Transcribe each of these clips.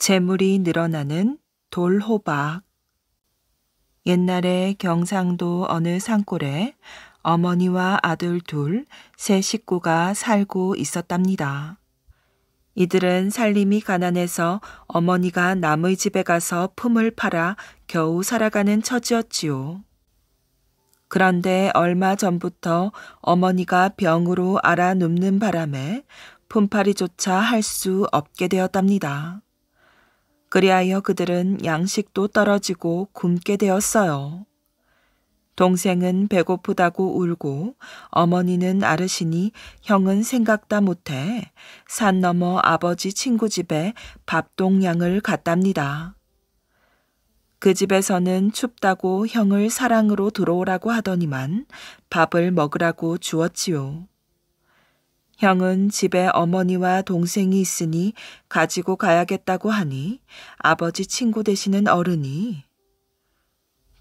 재물이 늘어나는 돌호박. 옛날에 경상도 어느 산골에 어머니와 아들 둘, 세 식구가 살고 있었답니다. 이들은 살림이 가난해서 어머니가 남의 집에 가서 품을 팔아 겨우 살아가는 처지였지요. 그런데 얼마 전부터 어머니가 병으로 앓아 눕는 바람에 품팔이조차 할 수 없게 되었답니다. 그리하여 그들은 양식도 떨어지고 굶게 되었어요. 동생은 배고프다고 울고 어머니는 앓으시니 형은 생각다 못해 산 너머 아버지 친구 집에 밥동량을 갔답니다. 그 집에서는 춥다고 형을 사랑으로 들어오라고 하더니만 밥을 먹으라고 주었지요. 형은 집에 어머니와 동생이 있으니 가지고 가야겠다고 하니 아버지 친구 되시는 어른이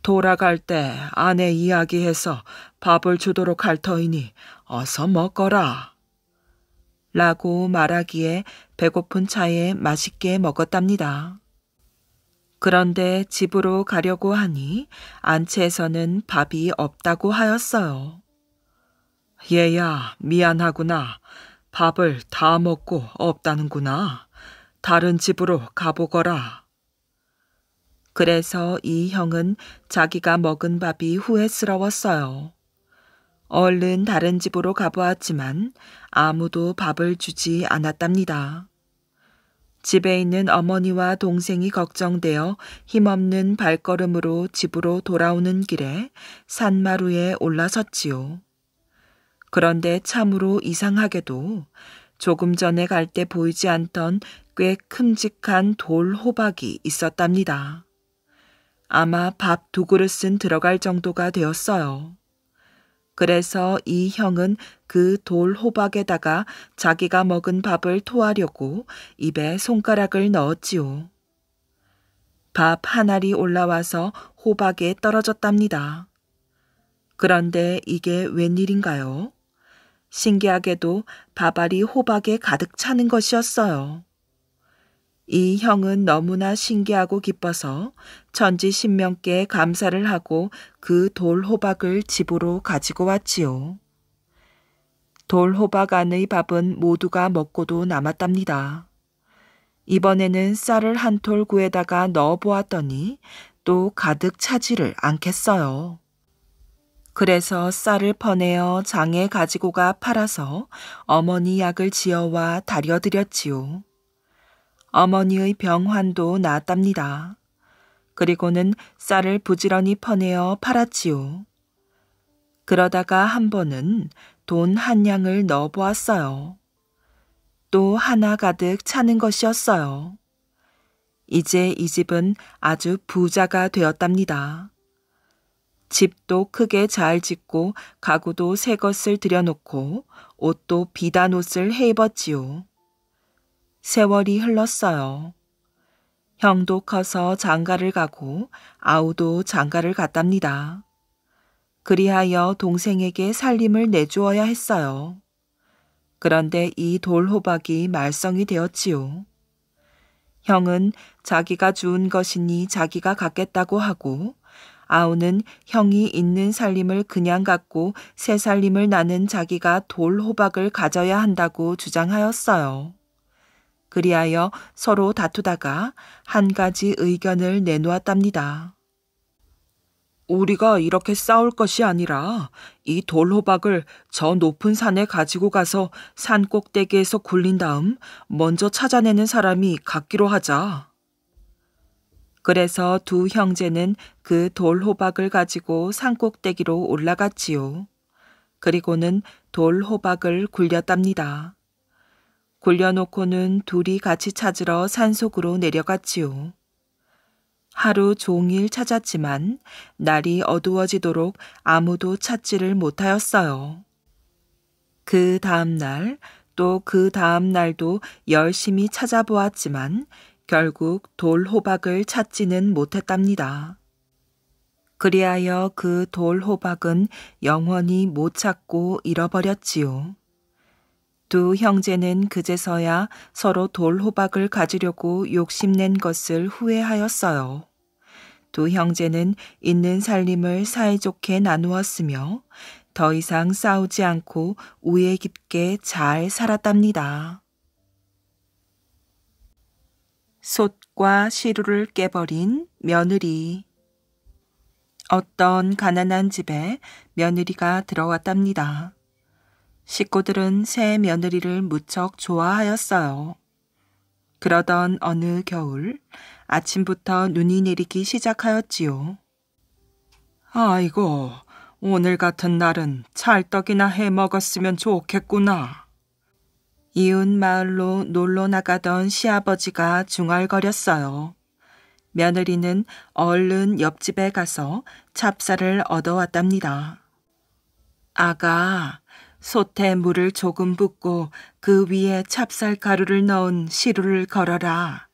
돌아갈 때 아내 이야기해서 밥을 주도록 할 터이니 어서 먹거라 라고 말하기에 배고픈 차에 맛있게 먹었답니다. 그런데 집으로 가려고 하니 안채에서는 밥이 없다고 하였어요. 얘야, 미안하구나. 밥을 다 먹고 없다는구나. 다른 집으로 가보거라. 그래서 이 형은 자기가 먹은 밥이 후회스러웠어요. 얼른 다른 집으로 가보았지만 아무도 밥을 주지 않았답니다. 집에 있는 어머니와 동생이 걱정되어 힘없는 발걸음으로 집으로 돌아오는 길에 산마루에 올라섰지요. 그런데 참으로 이상하게도 조금 전에 갈 때 보이지 않던 꽤 큼직한 돌 호박이 있었답니다. 아마 밥 2그릇은 들어갈 정도가 되었어요. 그래서 이 형은 그 돌 호박에다가 자기가 먹은 밥을 토하려고 입에 손가락을 넣었지요. 밥 한 알이 올라와서 호박에 떨어졌답니다. 그런데 이게 웬일인가요? 신기하게도 밥알이 호박에 가득 차는 것이었어요. 이 형은 너무나 신기하고 기뻐서 천지신명께 감사를 하고 그 돌호박을 집으로 가지고 왔지요. 돌호박 안의 밥은 모두가 먹고도 남았답니다. 이번에는 쌀을 한 톨 구에다가 넣어 보았더니 또 가득 차지를 않겠어요. 그래서 쌀을 퍼내어 장에 가지고 가 팔아서 어머니 약을 지어와 다려드렸지요. 어머니의 병환도 나았답니다. 그리고는 쌀을 부지런히 퍼내어 팔았지요. 그러다가 한 번은 돈 한 냥을 넣어 보았어요. 또 하나 가득 차는 것이었어요. 이제 이 집은 아주 부자가 되었답니다. 집도 크게 잘 짓고 가구도 새 것을 들여놓고 옷도 비단 옷을 해 입었지요. 세월이 흘렀어요. 형도 커서 장가를 가고 아우도 장가를 갔답니다. 그리하여 동생에게 살림을 내주어야 했어요. 그런데 이 돌호박이 말썽이 되었지요. 형은 자기가 주운 것이니 자기가 갖겠다고 하고 아우는 형이 있는 살림을 그냥 갖고 새 살림을 나는 자기가 돌호박을 가져야 한다고 주장하였어요. 그리하여 서로 다투다가 한 가지 의견을 내놓았답니다. 우리가 이렇게 싸울 것이 아니라 이 돌호박을 저 높은 산에 가지고 가서 산 꼭대기에서 굴린 다음 먼저 찾아내는 사람이 갖기로 하자. 그래서 두 형제는 그 돌호박을 가지고 산 꼭대기로 올라갔지요. 그리고는 돌호박을 굴렸답니다. 굴려놓고는 둘이 같이 찾으러 산속으로 내려갔지요. 하루 종일 찾았지만 날이 어두워지도록 아무도 찾지를 못하였어요. 그 다음 날, 또 그 다음 날도 열심히 찾아보았지만 결국 돌호박을 찾지는 못했답니다. 그리하여 그 돌호박은 영원히 못 찾고 잃어버렸지요. 두 형제는 그제서야 서로 돌 호박을 가지려고 욕심낸 것을 후회하였어요. 두 형제는 있는 살림을 사이좋게 나누었으며 더 이상 싸우지 않고 우애 깊게 잘 살았답니다. 솥과 시루를 깨버린 며느리. 어떤 가난한 집에 며느리가 들어왔답니다. 식구들은 새 며느리를 무척 좋아하였어요. 그러던 어느 겨울 아침부터 눈이 내리기 시작하였지요. 아이고, 오늘 같은 날은 찰떡이나 해 먹었으면 좋겠구나. 이웃 마을로 놀러 나가던 시아버지가 중얼거렸어요. 며느리는 얼른 옆집에 가서 찹쌀을 얻어왔답니다. 아가, 솥에 물을 조금 붓고 그 위에 찹쌀 가루를 넣은 시루를 걸어라.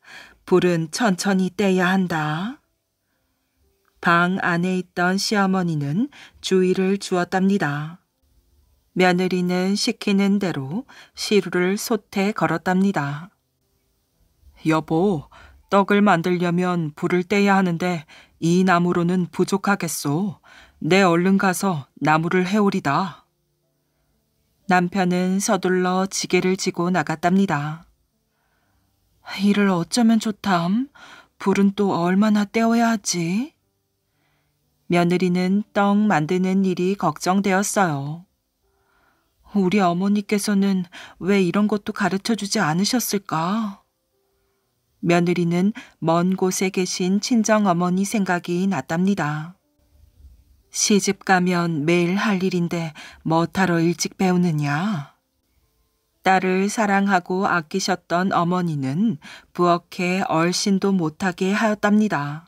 불은 천천히 떼야 한다. 방 안에 있던 시어머니는 주의를 주었답니다. 며느리는 시키는 대로 시루를 솥에 걸었답니다. 여보, 떡을 만들려면 불을 떼야 하는데 이 나무로는 부족하겠소. 내 얼른 가서 나무를 해오리다. 남편은 서둘러 지게를 지고 나갔답니다. 이를 어쩌면 좋담? 불은 또 얼마나 떼어야 하지? 며느리는 떡 만드는 일이 걱정되었어요. 우리 어머니께서는 왜 이런 것도 가르쳐주지 않으셨을까? 며느리는 먼 곳에 계신 친정어머니 생각이 났답니다. 시집 가면 매일 할 일인데 뭐하러 일찍 배우느냐? 딸을 사랑하고 아끼셨던 어머니는 부엌에 얼씬도 못하게 하였답니다.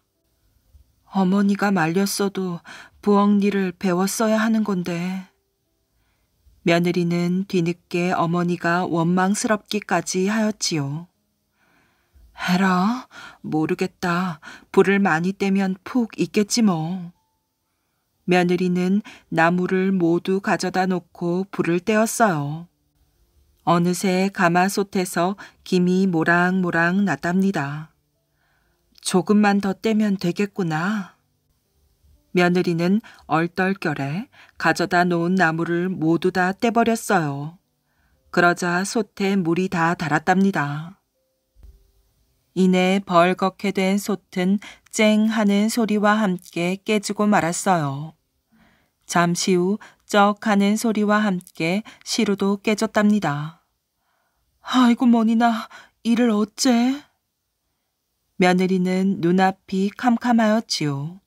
어머니가 말렸어도 부엌 일을 배웠어야 하는 건데. 며느리는 뒤늦게 어머니가 원망스럽기까지 하였지요. 해라, 모르겠다. 불을 많이 떼면 푹 있겠지 뭐. 며느리는 나무를 모두 가져다 놓고 불을 떼었어요. 어느새 가마솥에서 김이 모락모락 났답니다. 조금만 더 떼면 되겠구나. 며느리는 얼떨결에 가져다 놓은 나무를 모두 다 떼버렸어요. 그러자 솥에 물이 다 달았답니다. 이내 벌겋게 된 솥은 쨍 하는 소리와 함께 깨지고 말았어요. 잠시 후 쩍 하는 소리와 함께 시루도 깨졌답니다. 아이고 머니나, 이를 어째? 며느리는 눈앞이 캄캄하였지요.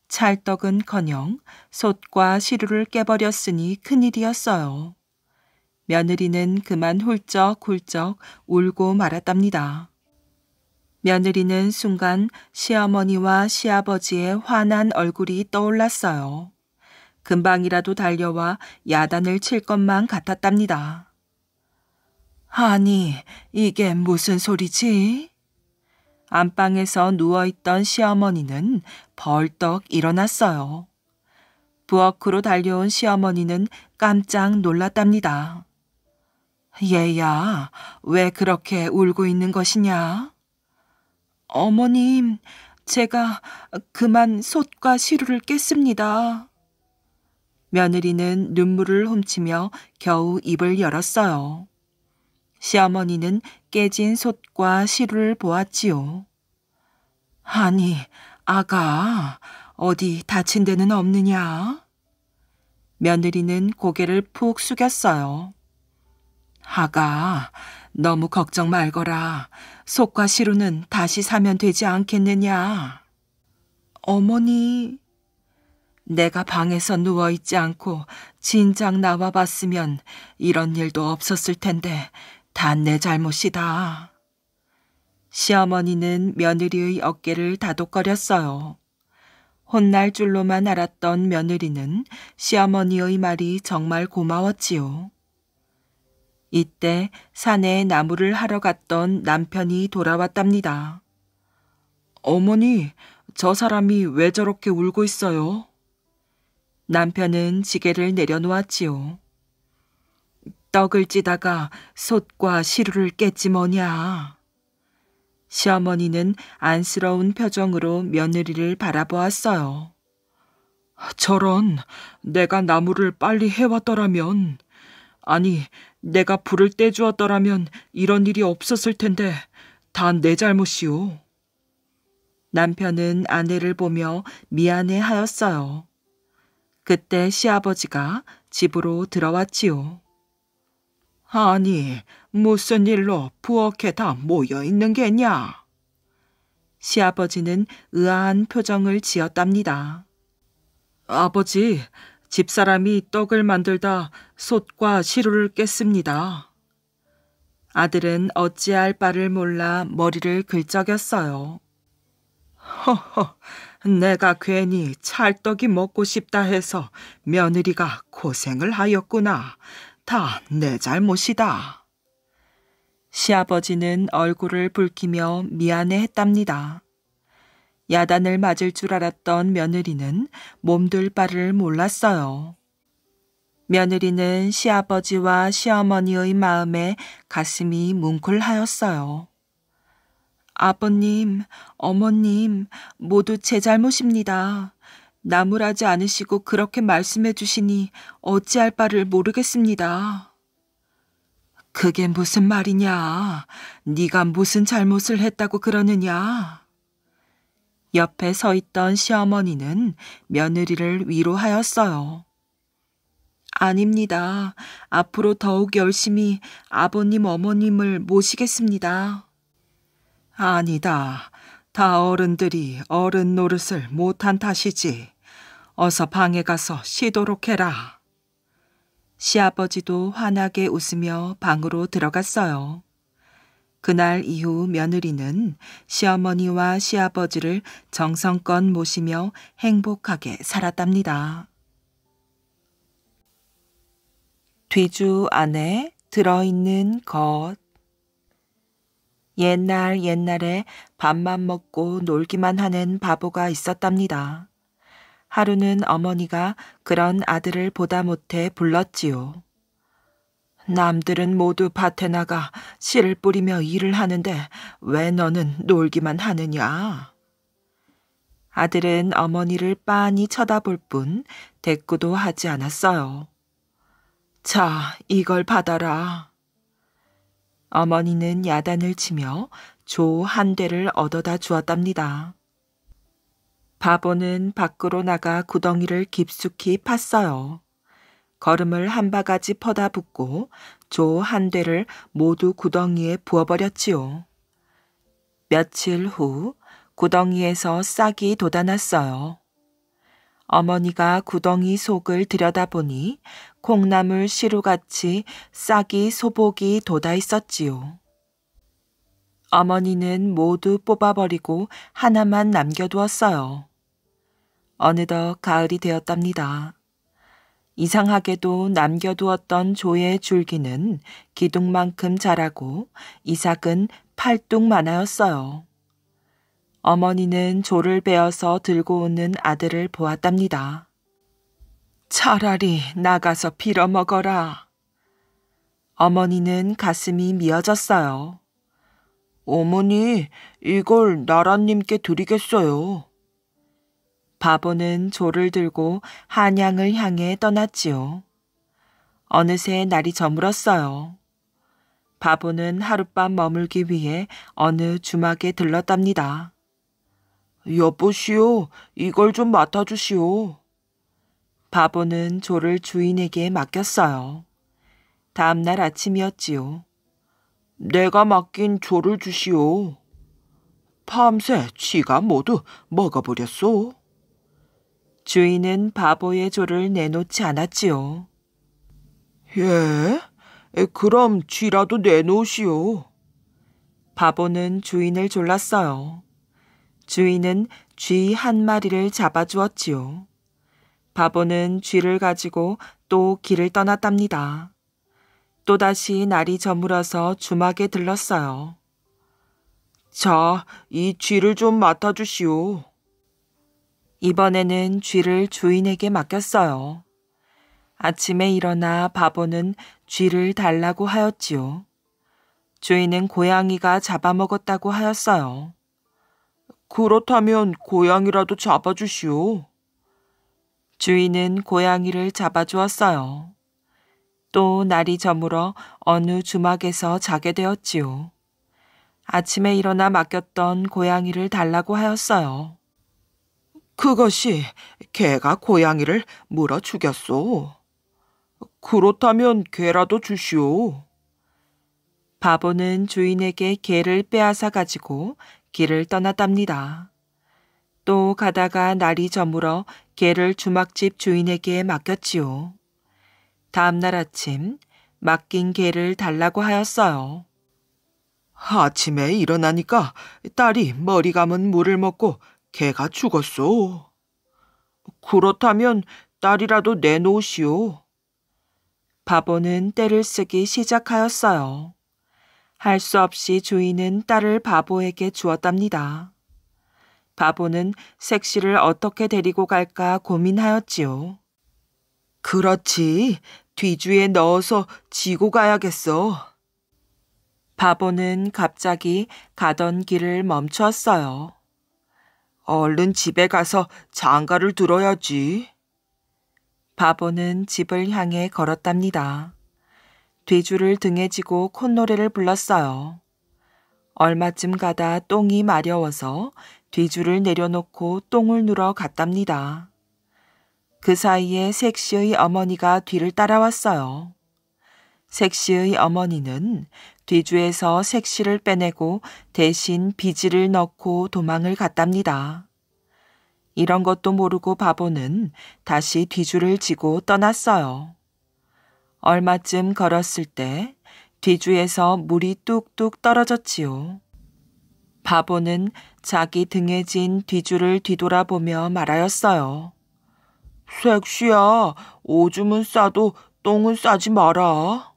찰떡은커녕 솥과 시루를 깨버렸으니 큰일이었어요. 며느리는 그만 훌쩍훌쩍 울고 말았답니다. 며느리는 순간 시어머니와 시아버지의 환한 얼굴이 떠올랐어요. 금방이라도 달려와 야단을 칠 것만 같았답니다. 아니, 이게 무슨 소리지? 안방에서 누워있던 시어머니는 벌떡 일어났어요. 부엌으로 달려온 시어머니는 깜짝 놀랐답니다. 얘야, 왜 그렇게 울고 있는 것이냐? 어머님, 제가 그만 솥과 시루를 깼습니다. 며느리는 눈물을 훔치며 겨우 입을 열었어요. 시어머니는 깨진 솥과 시루를 보았지요. 아니, 아가, 어디 다친 데는 없느냐? 며느리는 고개를 푹 숙였어요. 아가, 너무 걱정 말거라. 솥과 시루는 다시 사면 되지 않겠느냐? 어머니, 내가 방에서 누워있지 않고 진작 나와봤으면 이런 일도 없었을 텐데 다 내 잘못이다. 시어머니는 며느리의 어깨를 다독거렸어요. 혼날 줄로만 알았던 며느리는 시어머니의 말이 정말 고마웠지요. 이때 산에 나무를 하러 갔던 남편이 돌아왔답니다. 어머니, 저 사람이 왜 저렇게 울고 있어요? 남편은 지게를 내려놓았지요. 떡을 찌다가 솥과 시루를 깼지 뭐냐. 시어머니는 안쓰러운 표정으로 며느리를 바라보았어요. 저런, 내가 나무를 빨리 해왔더라면, 아니, 내가 불을 떼주었더라면 이런 일이 없었을 텐데 다 내 잘못이오. 남편은 아내를 보며 미안해하였어요. 그때 시아버지가 집으로 들어왔지요. 아니, 무슨 일로 부엌에 다 모여 있는 게냐? 시아버지는 의아한 표정을 지었답니다. 아버지, 집사람이 떡을 만들다 솥과 시루를 깼습니다. 아들은 어찌할 바를 몰라 머리를 긁적였어요. 허허, 내가 괜히 찰떡이 먹고 싶다 해서 며느리가 고생을 하였구나. 다 내 잘못이다. 시아버지는 얼굴을 붉히며 미안해했답니다. 야단을 맞을 줄 알았던 며느리는 몸둘 바를 몰랐어요. 며느리는 시아버지와 시어머니의 마음에 가슴이 뭉클하였어요. 아버님, 어머님, 모두 제 잘못입니다. 나무라지 않으시고 그렇게 말씀해 주시니 어찌할 바를 모르겠습니다. 그게 무슨 말이냐? 네가 무슨 잘못을 했다고 그러느냐? 옆에 서 있던 시어머니는 며느리를 위로하였어요. 아닙니다. 앞으로 더욱 열심히 아버님, 어머님을 모시겠습니다. 아니다. 다 어른들이 어른 노릇을 못한 탓이지. 어서 방에 가서 쉬도록 해라. 시아버지도 환하게 웃으며 방으로 들어갔어요. 그날 이후 며느리는 시어머니와 시아버지를 정성껏 모시며 행복하게 살았답니다. 뒤주 안에 들어있는 것. 옛날에 밥만 먹고 놀기만 하는 바보가 있었답니다. 하루는 어머니가 그런 아들을 보다 못해 불렀지요. 남들은 모두 밭에 나가 씨를 뿌리며 일을 하는데 왜 너는 놀기만 하느냐? 아들은 어머니를 빤히 쳐다볼 뿐 대꾸도 하지 않았어요. 자, 이걸 받아라. 어머니는 야단을 치며 조 한 대를 얻어다 주었답니다. 바보는 밖으로 나가 구덩이를 깊숙이 팠어요. 거름을 한 바가지 퍼다 붓고 조 한 대를 모두 구덩이에 부어버렸지요. 며칠 후 구덩이에서 싹이 돋아났어요. 어머니가 구덩이 속을 들여다보니 콩나물 시루같이 싹이 소복이 돋아 있었지요. 어머니는 모두 뽑아버리고 하나만 남겨두었어요. 어느덧 가을이 되었답니다. 이상하게도 남겨두었던 조의 줄기는 기둥만큼 자라고 이삭은 팔뚝만하였어요. 어머니는 조를 베어서 들고 오는 아들을 보았답니다. 차라리 나가서 빌어먹어라. 어머니는 가슴이 미어졌어요. 어머니, 이걸 나라님께 드리겠어요. 바보는 조를 들고 한양을 향해 떠났지요. 어느새 날이 저물었어요. 바보는 하룻밤 머물기 위해 어느 주막에 들렀답니다. 여보시오, 이걸 좀 맡아주시오. 바보는 조를 주인에게 맡겼어요. 다음 날 아침이었지요. 내가 맡긴 조를 주시오. 밤새 쥐가 모두 먹어버렸소. 주인은 바보의 조를 내놓지 않았지요. 예? 그럼 쥐라도 내놓으시오. 바보는 주인을 졸랐어요. 주인은 쥐 한 마리를 잡아주었지요. 바보는 쥐를 가지고 또 길을 떠났답니다. 또다시 날이 저물어서 주막에 들렀어요. 자, 이 쥐를 좀 맡아주시오. 이번에는 쥐를 주인에게 맡겼어요. 아침에 일어나 바보는 쥐를 달라고 하였지요. 주인은 고양이가 잡아먹었다고 하였어요. 그렇다면 고양이라도 잡아주시오. 주인은 고양이를 잡아주었어요. 또 날이 저물어 어느 주막에서 자게 되었지요. 아침에 일어나 맡겼던 고양이를 달라고 하였어요. 그것이 개가 고양이를 물어 죽였소. 그렇다면 개라도 주시오. 바보는 주인에게 개를 빼앗아 가지고 길을 떠났답니다. 또 가다가 날이 저물어 개를 주막집 주인에게 맡겼지요. 다음날 아침 맡긴 개를 달라고 하였어요. 아침에 일어나니까 딸이 머리 감은 물을 먹고 개가 죽었소. 그렇다면 딸이라도 내놓으시오. 바보는 떼를 쓰기 시작하였어요. 할 수 없이 주인은 딸을 바보에게 주었답니다. 바보는 색시를 어떻게 데리고 갈까 고민하였지요. 그렇지, 뒤주에 넣어서 지고 가야겠어. 바보는 갑자기 가던 길을 멈추었어요. 얼른 집에 가서 장가를 들어야지. 바보는 집을 향해 걸었답니다. 뒤주를 등에 지고 콧노래를 불렀어요. 얼마쯤 가다 똥이 마려워서 뒤주를 내려놓고 똥을 누러 갔답니다. 그 사이에 색시의 어머니가 뒤를 따라왔어요. 색시의 어머니는 뒤주에서 색시를 빼내고 대신 비지를 넣고 도망을 갔답니다. 이런 것도 모르고 바보는 다시 뒤주를 지고 떠났어요. 얼마쯤 걸었을 때 뒤주에서 물이 뚝뚝 떨어졌지요. 바보는 자기 등에 진 뒤주를 뒤돌아보며 말하였어요. 색시야, 오줌은 싸도 똥은 싸지 마라.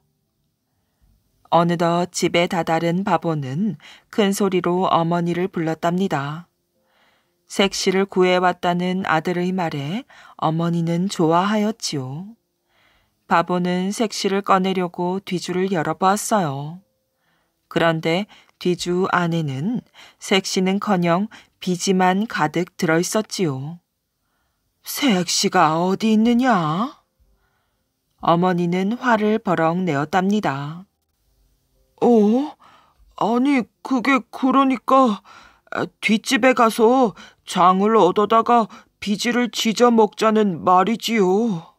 어느덧 집에 다다른 바보는 큰 소리로 어머니를 불렀답니다. 색시를 구해왔다는 아들의 말에 어머니는 좋아하였지요. 바보는 색시를 꺼내려고 뒤주를 열어보았어요. 그런데 뒤주 안에는 색시는커녕 비지만 가득 들어있었지요. 색시가 어디 있느냐? 어머니는 화를 버럭 내었답니다. 아니 그게 그러니까 뒷집에 가서 장을 얻어다가 비지를 지져 먹자는 말이지요.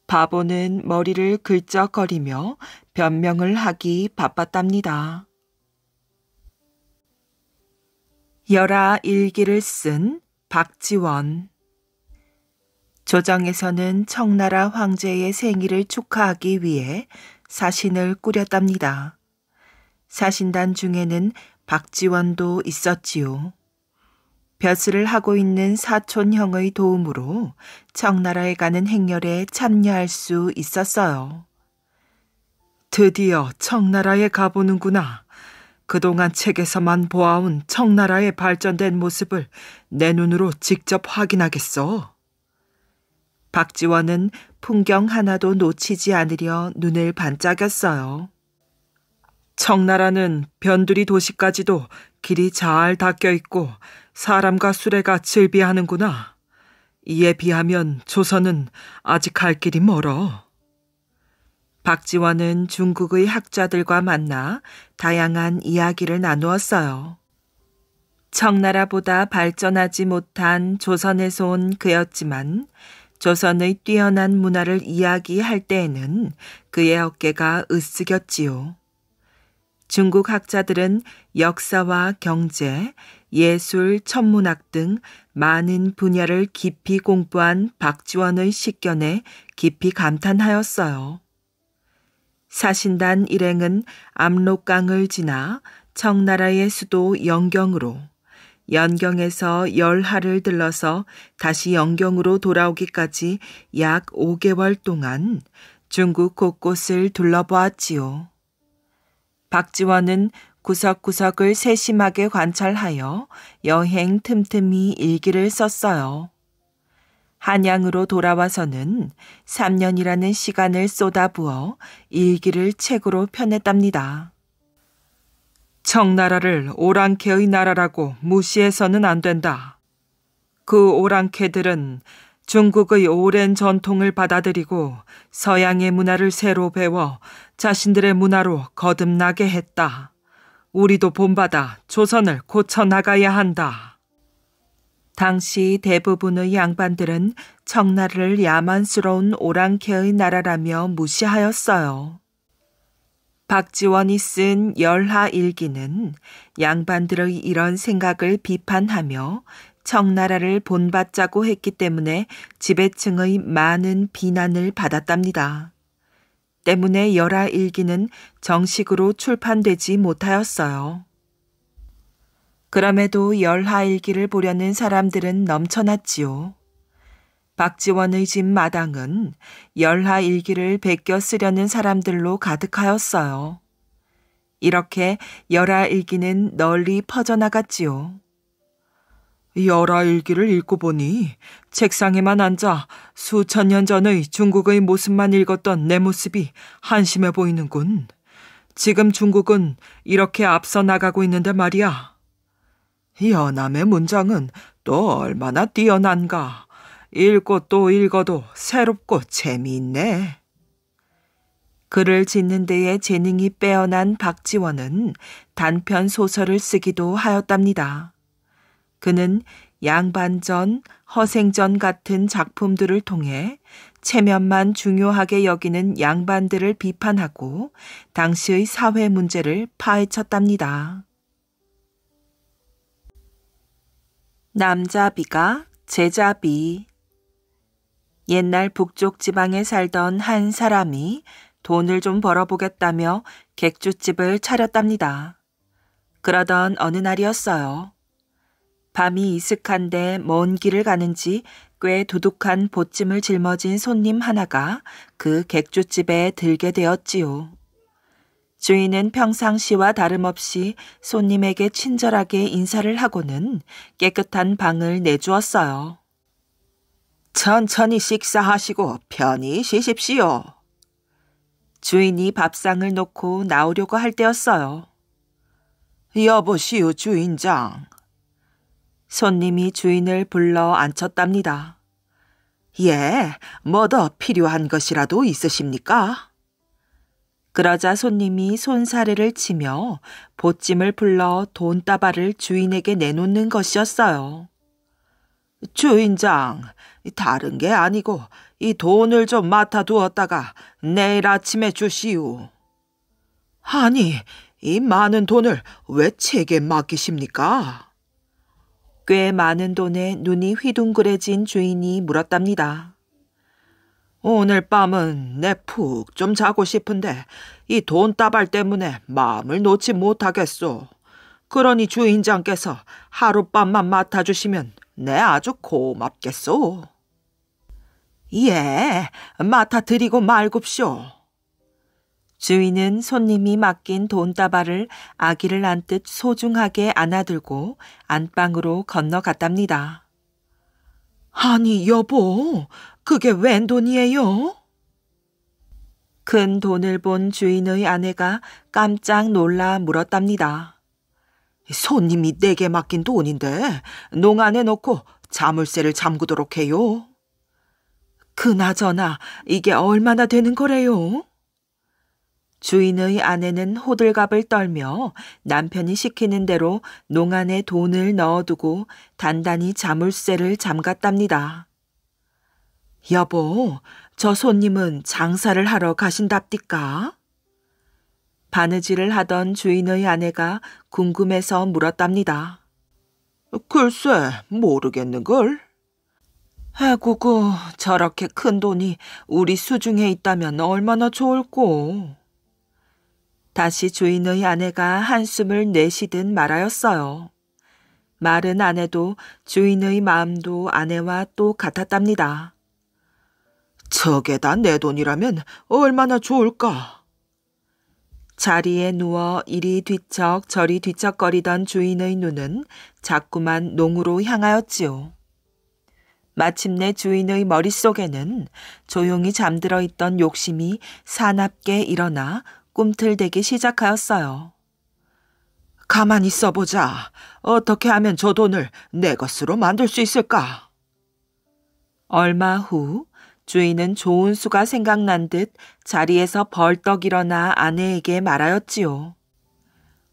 바보는 머리를 긁적거리며 변명을 하기 바빴답니다. 열하 일기를 쓴 박지원. 조정에서는 청나라 황제의 생일을 축하하기 위해 사신을 꾸렸답니다. 사신단 중에는 박지원도 있었지요. 벼슬을 하고 있는 사촌형의 도움으로 청나라에 가는 행렬에 참여할 수 있었어요. 드디어 청나라에 가보는구나. 그동안 책에서만 보아온 청나라의 발전된 모습을 내 눈으로 직접 확인하겠어. 박지원은 풍경 하나도 놓치지 않으려 눈을 반짝였어요. 청나라는 변두리 도시까지도 길이 잘 닦여 있고 사람과 수레가 즐비하는구나. 이에 비하면 조선은 아직 갈 길이 멀어. 박지원은 중국의 학자들과 만나 다양한 이야기를 나누었어요. 청나라보다 발전하지 못한 조선에서 온 그였지만 조선의 뛰어난 문화를 이야기할 때에는 그의 어깨가 으쓱였지요. 중국 학자들은 역사와 경제, 예술, 천문학 등 많은 분야를 깊이 공부한 박지원의 식견에 깊이 감탄하였어요. 사신단 일행은 압록강을 지나 청나라의 수도 연경으로, 연경에서 열하를 들러서 다시 연경으로 돌아오기까지 약 5개월 동안 중국 곳곳을 둘러보았지요. 박지원은 구석구석을 세심하게 관찰하여 여행 틈틈이 일기를 썼어요. 한양으로 돌아와서는 3년이라는 시간을 쏟아부어 일기를 책으로 펴냈답니다. 청나라를 오랑캐의 나라라고 무시해서는 안 된다. 그 오랑캐들은 중국의 오랜 전통을 받아들이고 서양의 문화를 새로 배워 자신들의 문화로 거듭나게 했다. 우리도 본받아 조선을 고쳐나가야 한다. 당시 대부분의 양반들은 청나라를 야만스러운 오랑캐의 나라라며 무시하였어요. 박지원이 쓴 열하일기는 양반들의 이런 생각을 비판하며 청나라를 본받자고 했기 때문에 지배층의 많은 비난을 받았답니다. 때문에 열하일기는 정식으로 출판되지 못하였어요. 그럼에도 열하일기를 보려는 사람들은 넘쳐났지요. 박지원의 집 마당은 열하일기를 베껴 쓰려는 사람들로 가득하였어요. 이렇게 열하일기는 널리 퍼져나갔지요. 열하일기를 읽고 보니 책상에만 앉아 수천 년 전의 중국의 모습만 읽었던 내 모습이 한심해 보이는군. 지금 중국은 이렇게 앞서 나가고 있는데 말이야. 연암의 문장은 또 얼마나 뛰어난가. 읽고 또 읽어도 새롭고 재미있네. 글을 짓는 데에 재능이 빼어난 박지원은 단편 소설을 쓰기도 하였답니다. 그는 양반전, 허생전 같은 작품들을 통해 체면만 중요하게 여기는 양반들을 비판하고 당시의 사회 문제를 파헤쳤답니다. 남자비가 제자비. 옛날 북쪽 지방에 살던 한 사람이 돈을 좀 벌어보겠다며 객주집을 차렸답니다. 그러던 어느 날이었어요. 밤이 이슥한데 먼 길을 가는지 꽤 두둑한 보찜을 짊어진 손님 하나가 그 객주집에 들게 되었지요. 주인은 평상시와 다름없이 손님에게 친절하게 인사를 하고는 깨끗한 방을 내주었어요. 천천히 식사하시고 편히 쉬십시오. 주인이 밥상을 놓고 나오려고 할 때였어요. 여보시오 주인장. 손님이 주인을 불러 앉혔답니다. 예, 뭐 더 필요한 것이라도 있으십니까? 그러자 손님이 손사래를 치며 보찜을 불러 돈다발을 주인에게 내놓는 것이었어요. 주인장, 다른 게 아니고 이 돈을 좀 맡아두었다가 내일 아침에 주시오. 아니, 이 많은 돈을 왜 책에 맡기십니까? 꽤 많은 돈에 눈이 휘둥그레진 주인이 물었답니다. 오늘 밤은 내 푹 좀 자고 싶은데 이 돈다발 때문에 마음을 놓지 못하겠소. 그러니 주인장께서 하룻밤만 맡아주시면 내 아주 고맙겠소. 예, 맡아드리고 말굽쇼. 주인은 손님이 맡긴 돈다발을 아기를 안듯 소중하게 안아들고 안방으로 건너갔답니다. 아니 여보, 그게 웬 돈이에요? 큰 돈을 본 주인의 아내가 깜짝 놀라 물었답니다. 손님이 내게 맡긴 돈인데 농안에 넣고 자물쇠를 잠그도록 해요. 그나저나 이게 얼마나 되는 거래요? 주인의 아내는 호들갑을 떨며 남편이 시키는 대로 농안에 돈을 넣어두고 단단히 자물쇠를 잠갔답니다. 여보, 저 손님은 장사를 하러 가신답디까? 바느질을 하던 주인의 아내가 궁금해서 물었답니다. 글쎄, 모르겠는걸. 아구구, 저렇게 큰 돈이 우리 수중에 있다면 얼마나 좋을꼬. 다시 주인의 아내가 한숨을 내쉬듯 말하였어요. 말은 안 해도 주인의 마음도 아내와 똑같았답니다. 저게 다 내 돈이라면 얼마나 좋을까? 자리에 누워 이리 뒤척 저리 뒤척거리던 주인의 눈은 자꾸만 농으로 향하였지요. 마침내 주인의 머릿속에는 조용히 잠들어 있던 욕심이 사납게 일어나 꿈틀대기 시작하였어요. 가만히 있어보자. 어떻게 하면 저 돈을 내 것으로 만들 수 있을까? 얼마 후 주인은 좋은 수가 생각난 듯 자리에서 벌떡 일어나 아내에게 말하였지요.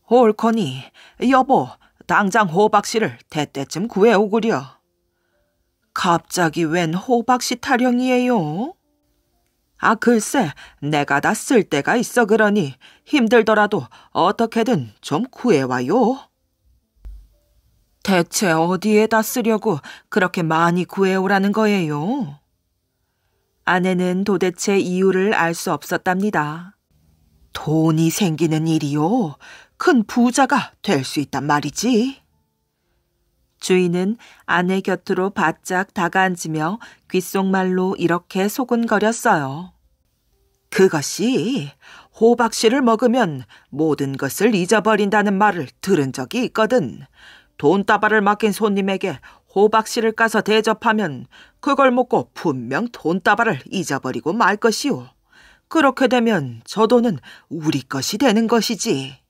옳거니, 여보, 당장 호박씨를 대때쯤 구해오구려. 갑자기 웬 호박씨 타령이에요? 아, 글쎄, 내가 다 쓸 데가 있어 그러니 힘들더라도 어떻게든 좀 구해와요. 대체 어디에다 쓰려고 그렇게 많이 구해오라는 거예요? 아내는 도대체 이유를 알 수 없었답니다. 돈이 생기는 일이요. 큰 부자가 될 수 있단 말이지. 주인은 아내 곁으로 바짝 다가앉으며 귓속말로 이렇게 소곤거렸어요. 그것이 호박씨를 먹으면 모든 것을 잊어버린다는 말을 들은 적이 있거든. 돈다발을 맡긴 손님에게 호박씨를 까서 대접하면 그걸 먹고 분명 돈다발을 잊어버리고 말 것이오. 그렇게 되면 저 돈은 우리 것이 되는 것이지.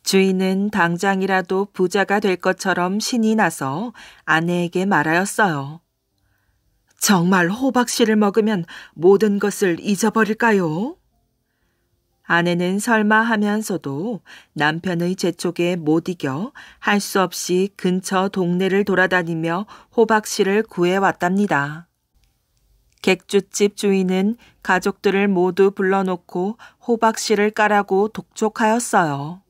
주인은 당장이라도 부자가 될 것처럼 신이 나서 아내에게 말하였어요. 정말 호박씨를 먹으면 모든 것을 잊어버릴까요? 아내는 설마 하면서도 남편의 재촉에 못 이겨 할 수 없이 근처 동네를 돌아다니며 호박씨를 구해왔답니다. 객주집 주인은 가족들을 모두 불러놓고 호박씨를 까라고 독촉하였어요.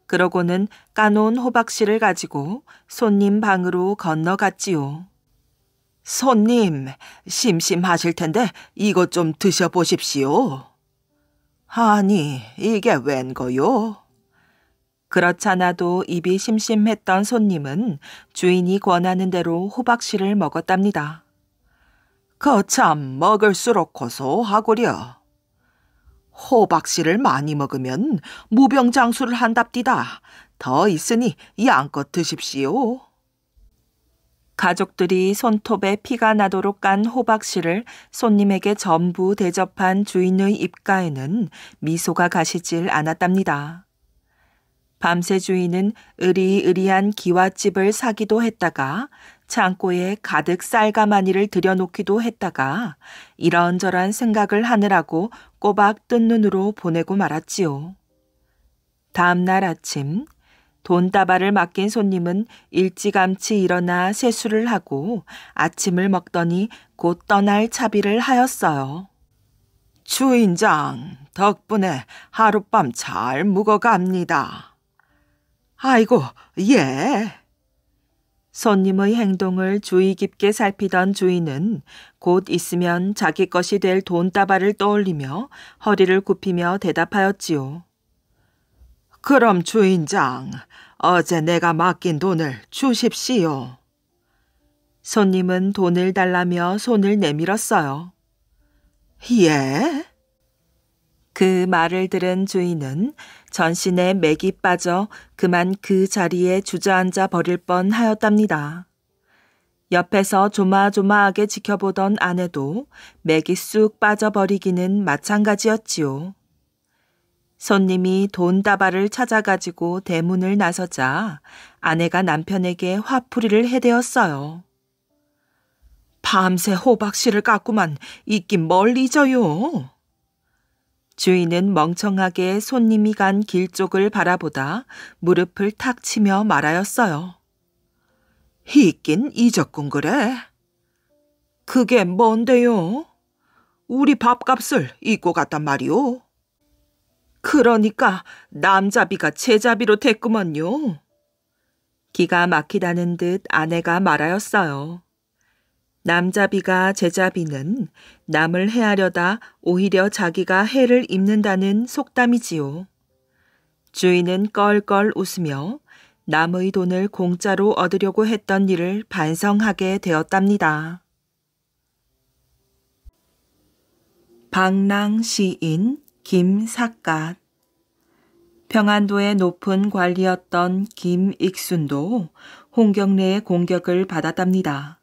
그러고는 까놓은 호박씨를 가지고 손님 방으로 건너갔지요. 손님, 심심하실 텐데 이것 좀 드셔보십시오. 아니, 이게 웬거요? 그렇잖아도 입이 심심했던 손님은 주인이 권하는 대로 호박씨를 먹었답니다. 거참 먹을수록 고소하구려. 호박씨를 많이 먹으면 무병장수를 한답디다. 더 있으니 양껏 드십시오. 가족들이 손톱에 피가 나도록 깐 호박씨를 손님에게 전부 대접한 주인의 입가에는 미소가 가시질 않았답니다. 밤새 주인은 으리으리한 기와집을 사기도 했다가 창고에 가득 쌀가마니를 들여놓기도 했다가 이런저런 생각을 하느라고 꼬박 뜬 눈으로 보내고 말았지요. 다음 날 아침 돈다발을 맡긴 손님은 일찌감치 일어나 세수를 하고 아침을 먹더니 곧 떠날 차비를 하였어요. 주인장, 덕분에 하룻밤 잘 묵어갑니다. 아이고, 예. 손님의 행동을 주의 깊게 살피던 주인은 곧 있으면 자기 것이 될 돈다발을 떠올리며 허리를 굽히며 대답하였지요. 그럼 주인장, 어제 내가 맡긴 돈을 주십시오. 손님은 돈을 달라며 손을 내밀었어요. 예? 그 말을 들은 주인은 전신에 맥이 빠져 그만 그 자리에 주저앉아 버릴 뻔하였답니다. 옆에서 조마조마하게 지켜보던 아내도 맥이 쑥 빠져버리기는 마찬가지였지요. 손님이 돈다발을 찾아가지고 대문을 나서자 아내가 남편에게 화풀이를 해대었어요. 밤새 호박씨를 깠구만 있긴 뭘 잊어요. 주인은 멍청하게 손님이 간 길 쪽을 바라보다 무릎을 탁 치며 말하였어요. 있긴 잊었군 그래. 그게 뭔데요? 우리 밥값을 잊고 갔단 말이오. 그러니까 남자비가 제자비로 됐구먼요. 기가 막히다는 듯 아내가 말하였어요. 남자비가 제자비는 남을 해하려다 오히려 자기가 해를 입는다는 속담이지요. 주인은 껄껄 웃으며 남의 돈을 공짜로 얻으려고 했던 일을 반성하게 되었답니다. 방랑 시인 김삿갓. 평안도의 높은 관리였던 김익순도 홍경래의 공격을 받았답니다.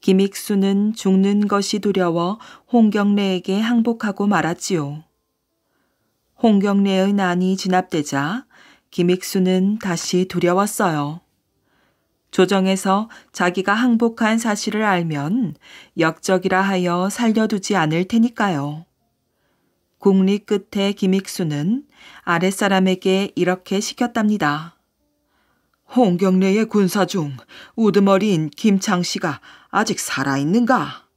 김익수는 죽는 것이 두려워 홍경래에게 항복하고 말았지요. 홍경래의 난이 진압되자 김익수는 다시 두려웠어요. 조정에서 자기가 항복한 사실을 알면 역적이라 하여 살려두지 않을 테니까요. 국리 끝에 김익수는 아랫사람에게 이렇게 시켰답니다. 홍경래의 군사 중 우두머리인 김창씨가 아직 살아있는가?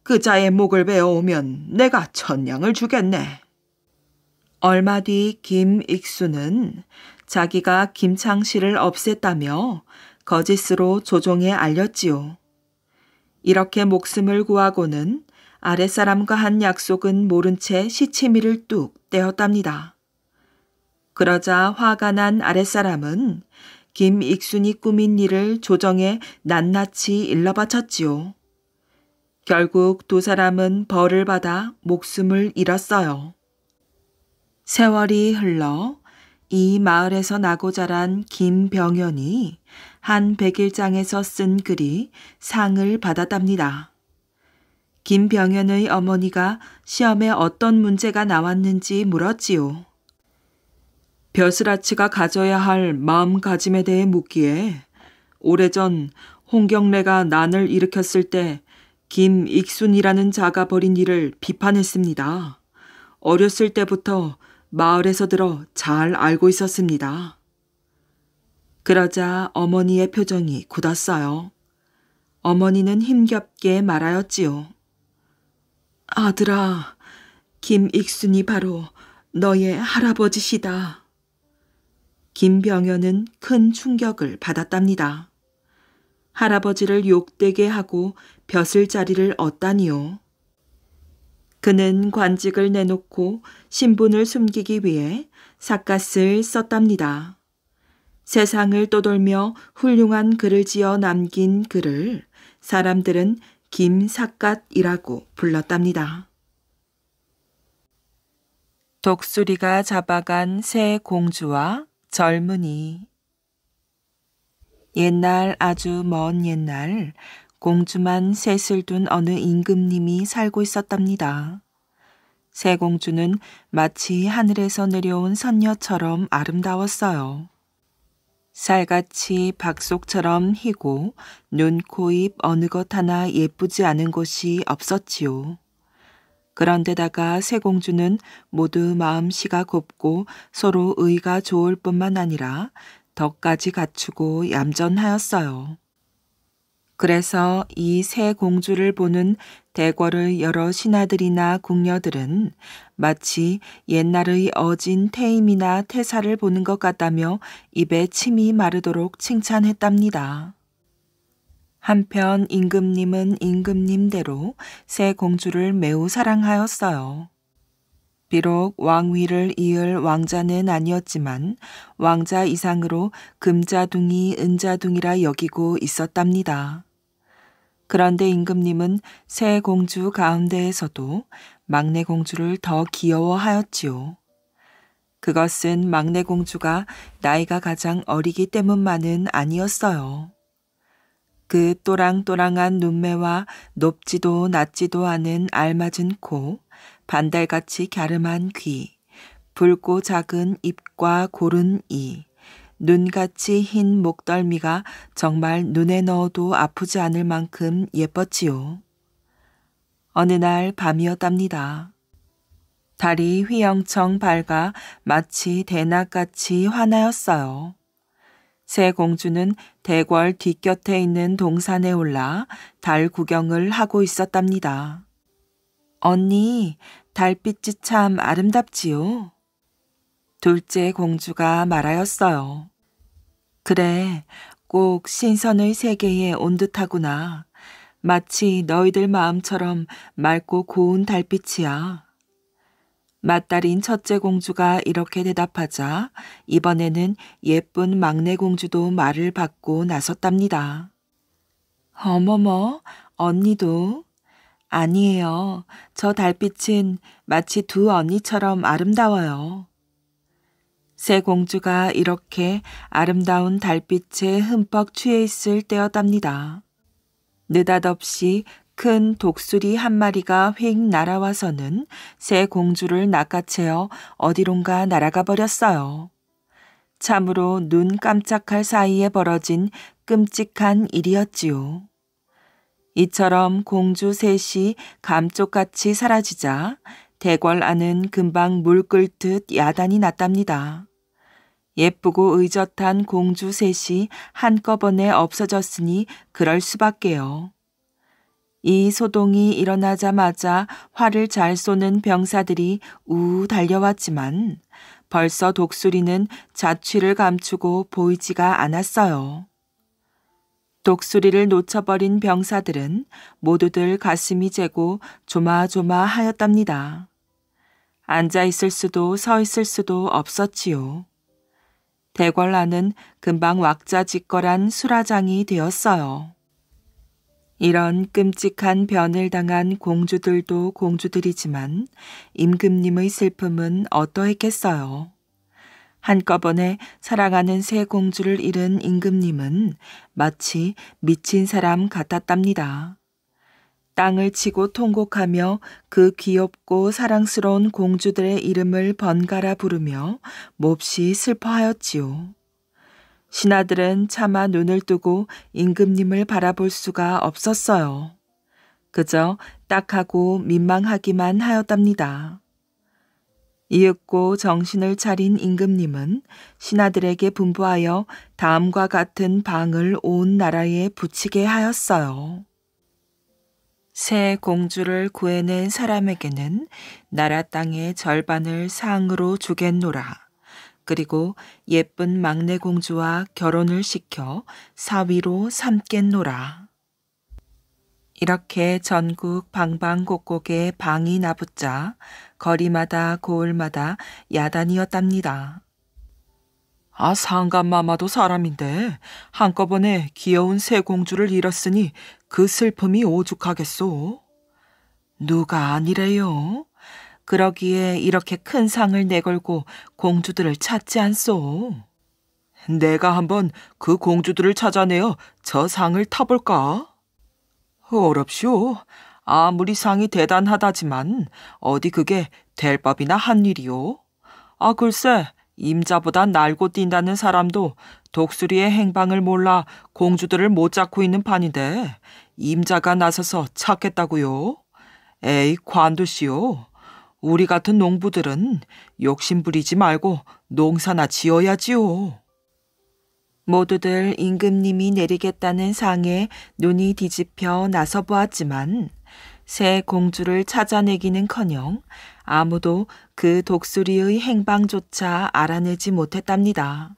그 자의 목을 베어오면 내가 천냥을 주겠네. 얼마 뒤 김익수는 자기가 김창씨를 없앴다며 거짓으로 조종에 알렸지요. 이렇게 목숨을 구하고는 아랫사람과 한 약속은 모른 채 시치미를 뚝 떼었답니다. 그러자 화가 난 아랫사람은 김익순이 꾸민 일을 조정에 낱낱이 일러바쳤지요. 결국 두 사람은 벌을 받아 목숨을 잃었어요. 세월이 흘러 이 마을에서 나고 자란 김병연이 한 백일장에서 쓴 글이 상을 받았답니다. 김병연의 어머니가 시험에 어떤 문제가 나왔는지 물었지요. 벼슬아치가 가져야 할 마음가짐에 대해 묻기에 오래전 홍경래가 난을 일으켰을 때 김익순이라는 자가 벌인 일을 비판했습니다. 어렸을 때부터 마을에서 들어 잘 알고 있었습니다. 그러자 어머니의 표정이 굳었어요. 어머니는 힘겹게 말하였지요. 아들아, 김익순이 바로 너의 할아버지시다. 김병연은 큰 충격을 받았답니다. 할아버지를 욕되게 하고 벼슬 자리를 얻다니요. 그는 관직을 내놓고 신분을 숨기기 위해 삿갓을 썼답니다. 세상을 떠돌며 훌륭한 글을 지어 남긴 그를 사람들은 김삿갓이라고 불렀답니다. 독수리가 잡아간 새 공주와 젊은이. 옛날 아주 먼 옛날 공주만 셋을 둔 어느 임금님이 살고 있었답니다. 새 공주는 마치 하늘에서 내려온 선녀처럼 아름다웠어요. 살같이 박속처럼 희고 눈, 코, 입 어느 것 하나 예쁘지 않은 곳이 없었지요. 그런데다가 새 공주는 모두 마음씨가 곱고 서로 의가 좋을 뿐만 아니라 덕까지 갖추고 얌전하였어요. 그래서 이 새 공주를 보는 대궐의 여러 신하들이나 궁녀들은 마치 옛날의 어진 태임이나 태사를 보는 것 같다며 입에 침이 마르도록 칭찬했답니다. 한편 임금님은 임금님대로 새 공주를 매우 사랑하였어요. 비록 왕위를 이을 왕자는 아니었지만 왕자 이상으로 금자둥이 은자둥이라 여기고 있었답니다. 그런데 임금님은 새 공주 가운데에서도 막내 공주를 더 귀여워하였지요. 그것은 막내 공주가 나이가 가장 어리기 때문만은 아니었어요. 그 또랑또랑한 눈매와 높지도 낮지도 않은 알맞은 코, 반달같이 갸름한 귀, 붉고 작은 입과 고른 이, 눈같이 흰 목덜미가 정말 눈에 넣어도 아프지 않을 만큼 예뻤지요. 어느 날 밤이었답니다. 달이 휘영청 밝아 마치 대낮같이 환하였어요. 새 공주는 대궐 뒷곁에 있는 동산에 올라 달 구경을 하고 있었답니다. 언니, 달빛이 참 아름답지요? 둘째 공주가 말하였어요. 그래, 꼭 신선의 세계에 온 듯하구나. 마치 너희들 마음처럼 맑고 고운 달빛이야. 맏딸인 첫째 공주가 이렇게 대답하자 이번에는 예쁜 막내 공주도 말을 받고 나섰답니다. 어머머, 언니도? 아니에요. 저 달빛은 마치 두 언니처럼 아름다워요. 새 공주가 이렇게 아름다운 달빛에 흠뻑 취해 있을 때였답니다. 느닷없이 큰 독수리 한 마리가 휙 날아와서는 새 공주를 낚아채어 어디론가 날아가 버렸어요. 참으로 눈 깜짝할 사이에 벌어진 끔찍한 일이었지요. 이처럼 공주 셋이 감쪽같이 사라지자 대궐 안은 금방 물 끓듯 야단이 났답니다. 예쁘고 의젓한 공주 셋이 한꺼번에 없어졌으니 그럴 수밖에요. 이 소동이 일어나자마자 활을 잘 쏘는 병사들이 우우 달려왔지만 벌써 독수리는 자취를 감추고 보이지가 않았어요. 독수리를 놓쳐버린 병사들은 모두들 가슴이 재고 조마조마하였답니다. 앉아있을 수도 서 있을 수도 없었지요. 대궐 안은 금방 왁자지껄한 수라장이 되었어요. 이런 끔찍한 변을 당한 공주들도 공주들이지만 임금님의 슬픔은 어떠했겠어요. 한꺼번에 사랑하는 새 공주를 잃은 임금님은 마치 미친 사람 같았답니다. 땅을 치고 통곡하며 그 귀엽고 사랑스러운 공주들의 이름을 번갈아 부르며 몹시 슬퍼하였지요. 신하들은 차마 눈을 뜨고 임금님을 바라볼 수가 없었어요. 그저 딱하고 민망하기만 하였답니다. 이윽고 정신을 차린 임금님은 신하들에게 분부하여 다음과 같은 방을 온 나라에 붙이게 하였어요. 새 공주를 구해낸 사람에게는 나라 땅의 절반을 상으로 주겠노라. 그리고 예쁜 막내 공주와 결혼을 시켜 사위로 삼겠노라. 이렇게 전국 방방곡곡에 방이 나붙자 거리마다 고을마다 야단이었답니다. 아, 상감마마도 사람인데 한꺼번에 귀여운 새 공주를 잃었으니 그 슬픔이 오죽하겠소. 누가 아니래요. 그러기에 이렇게 큰 상을 내걸고 공주들을 찾지 않소. 내가 한번 그 공주들을 찾아내어 저 상을 타볼까? 어렵시오. 아무리 상이 대단하다지만 어디 그게 될 법이나 한 일이오. 아, 글쎄 임자보다 날고 뛴다는 사람도 독수리의 행방을 몰라 공주들을 못 잡고 있는 판인데 임자가 나서서 찾겠다고요? 에이, 관두시오. 우리 같은 농부들은 욕심 부리지 말고 농사나 지어야지요. 모두들 임금님이 내리겠다는 상에 눈이 뒤집혀 나서 보았지만 새 공주를 찾아내기는커녕 아무도 그 독수리의 행방조차 알아내지 못했답니다.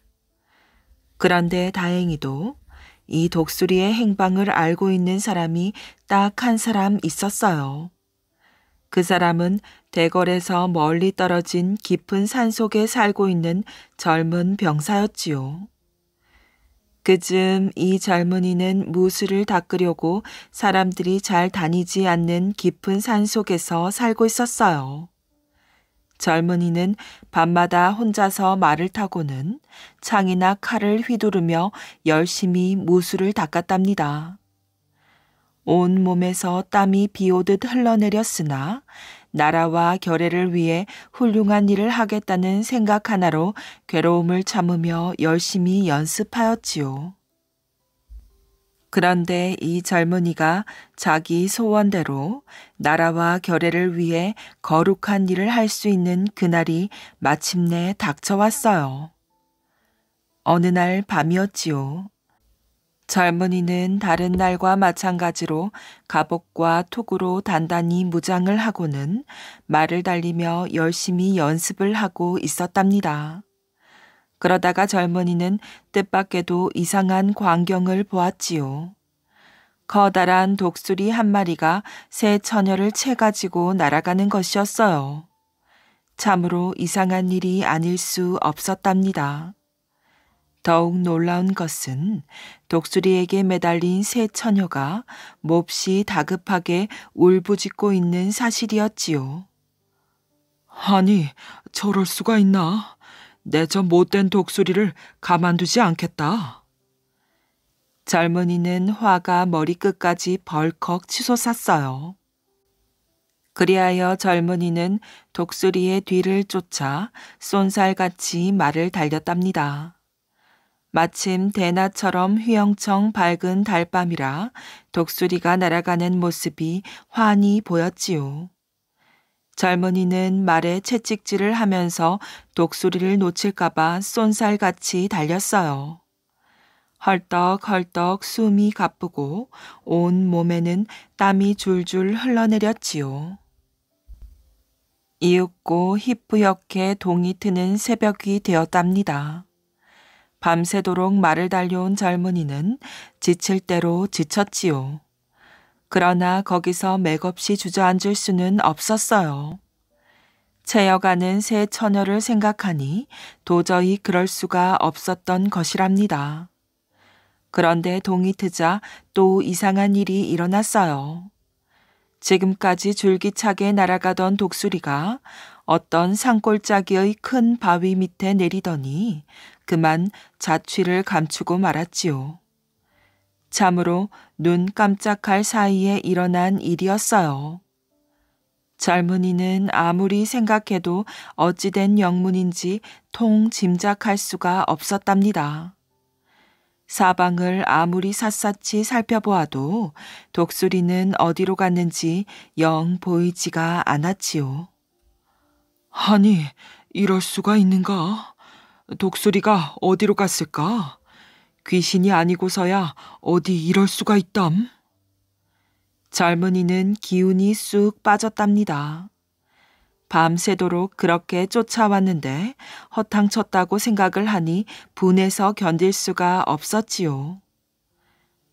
그런데 다행히도 이 독수리의 행방을 알고 있는 사람이 딱 한 사람 있었어요. 그 사람은 대궐에서 멀리 떨어진 깊은 산속에 살고 있는 젊은 병사였지요. 그쯤 이 젊은이는 무술을 닦으려고 사람들이 잘 다니지 않는 깊은 산속에서 살고 있었어요. 젊은이는 밤마다 혼자서 말을 타고는 창이나 칼을 휘두르며 열심히 무술을 닦았답니다. 온 몸에서 땀이 비오듯 흘러내렸으나 나라와 결애를 위해 훌륭한 일을 하겠다는 생각 하나로 괴로움을 참으며 열심히 연습하였지요. 그런데 이 젊은이가 자기 소원대로 나라와 결애를 위해 거룩한 일을 할 수 있는 그날이 마침내 닥쳐왔어요. 어느 날 밤이었지요. 젊은이는 다른 날과 마찬가지로 갑옷과 툭으로 단단히 무장을 하고는 말을 달리며 열심히 연습을 하고 있었답니다. 그러다가 젊은이는 뜻밖에도 이상한 광경을 보았지요. 커다란 독수리 한 마리가 새 처녀를 채가지고 날아가는 것이었어요. 참으로 이상한 일이 아닐 수 없었답니다. 더욱 놀라운 것은 독수리에게 매달린 새 처녀가 몹시 다급하게 울부짖고 있는 사실이었지요. 아니, 저럴 수가 있나? 내 저 못된 독수리를 가만두지 않겠다. 젊은이는 화가 머리끝까지 벌컥 치솟았어요. 그리하여 젊은이는 독수리의 뒤를 쫓아 쏜살같이 말을 달렸답니다. 마침 대낮처럼 휘영청 밝은 달밤이라 독수리가 날아가는 모습이 환히 보였지요. 젊은이는 말에 채찍질을 하면서 독수리를 놓칠까봐 쏜살같이 달렸어요. 헐떡헐떡 숨이 가쁘고 온 몸에는 땀이 줄줄 흘러내렸지요. 이윽고 희뿌옇게 동이 트는 새벽이 되었답니다. 밤새도록 말을 달려온 젊은이는 지칠 대로 지쳤지요. 그러나 거기서 맥없이 주저앉을 수는 없었어요. 채여가는 새 처녀를 생각하니 도저히 그럴 수가 없었던 것이랍니다. 그런데 동이 트자 또 이상한 일이 일어났어요. 지금까지 줄기차게 날아가던 독수리가 어떤 산골짜기의 큰 바위 밑에 내리더니 그만 자취를 감추고 말았지요. 참으로 눈 깜짝할 사이에 일어난 일이었어요. 젊은이는 아무리 생각해도 어찌된 영문인지 통 짐작할 수가 없었답니다. 사방을 아무리 샅샅이 살펴보아도 독수리는 어디로 갔는지 영 보이지가 않았지요. 아니, 이럴 수가 있는가? 독수리가 어디로 갔을까? 귀신이 아니고서야 어디 이럴 수가 있담? 젊은이는 기운이 쑥 빠졌답니다. 밤새도록 그렇게 쫓아왔는데 허탕쳤다고 생각을 하니 분해서 견딜 수가 없었지요.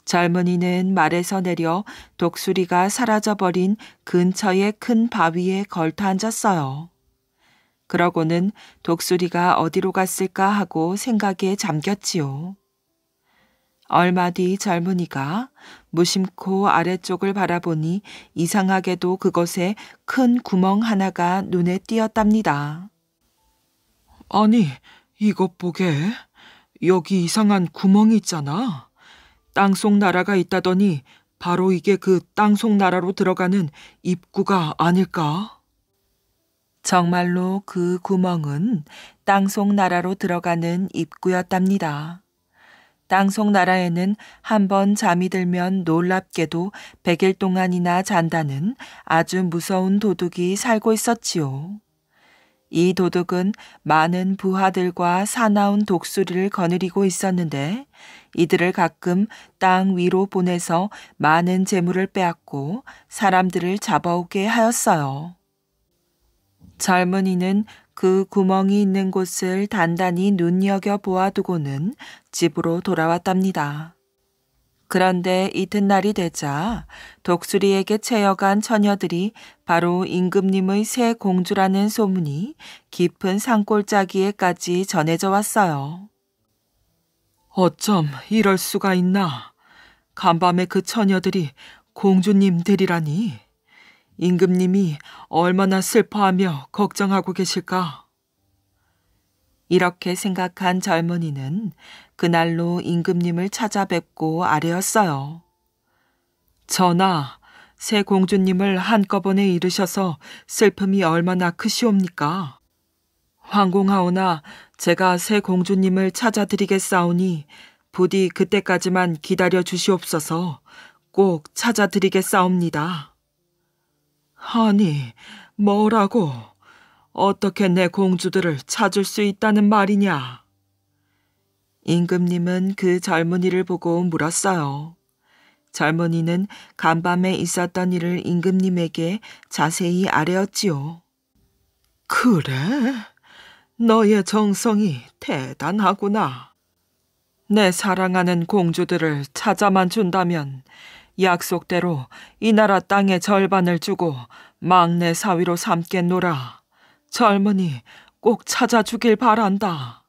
젊은이는 말에서 내려 독수리가 사라져버린 근처의 큰 바위에 걸터 앉았어요. 그러고는 독수리가 어디로 갔을까 하고 생각에 잠겼지요. 얼마 뒤 젊은이가 무심코 아래쪽을 바라보니 이상하게도 그곳에 큰 구멍 하나가 눈에 띄었답니다. 아니, 이것 보게. 여기 이상한 구멍이 있잖아. 땅속 나라가 있다더니 바로 이게 그 땅속 나라로 들어가는 입구가 아닐까? 정말로 그 구멍은 땅속 나라로 들어가는 입구였답니다. 땅속 나라에는 한번 잠이 들면 놀랍게도 100일 동안이나 잔다는 아주 무서운 도둑이 살고 있었지요. 이 도둑은 많은 부하들과 사나운 독수리를 거느리고 있었는데 이들을 가끔 땅 위로 보내서 많은 재물을 빼앗고 사람들을 잡아오게 하였어요. 젊은이는 그 구멍이 있는 곳을 단단히 눈여겨 보아두고는 집으로 돌아왔답니다. 그런데 이튿날이 되자 독수리에게 채여간 처녀들이 바로 임금님의 새 공주라는 소문이 깊은 산골짜기에까지 전해져 왔어요. 어쩜 이럴 수가 있나. 간밤에 그 처녀들이 공주님들이라니. 임금님이 얼마나 슬퍼하며 걱정하고 계실까? 이렇게 생각한 젊은이는 그날로 임금님을 찾아뵙고 아뢰었어요. 전하, 새 공주님을 한꺼번에 잃으셔서 슬픔이 얼마나 크시옵니까? 황공하오나 제가 새 공주님을 찾아드리겠사오니 부디 그때까지만 기다려 주시옵소서. 꼭 찾아드리겠사옵니다. 아니, 뭐라고? 어떻게 내 공주들을 찾을 수 있다는 말이냐? 임금님은 그 젊은이를 보고 물었어요. 젊은이는 간밤에 있었던 일을 임금님에게 자세히 아뢰었지요. 그래? 너의 정성이 대단하구나. 내 사랑하는 공주들을 찾아만 준다면 약속대로 이 나라 땅의 절반을 주고 막내 사위로 삼겠노라. 젊은이 꼭 찾아주길 바란다.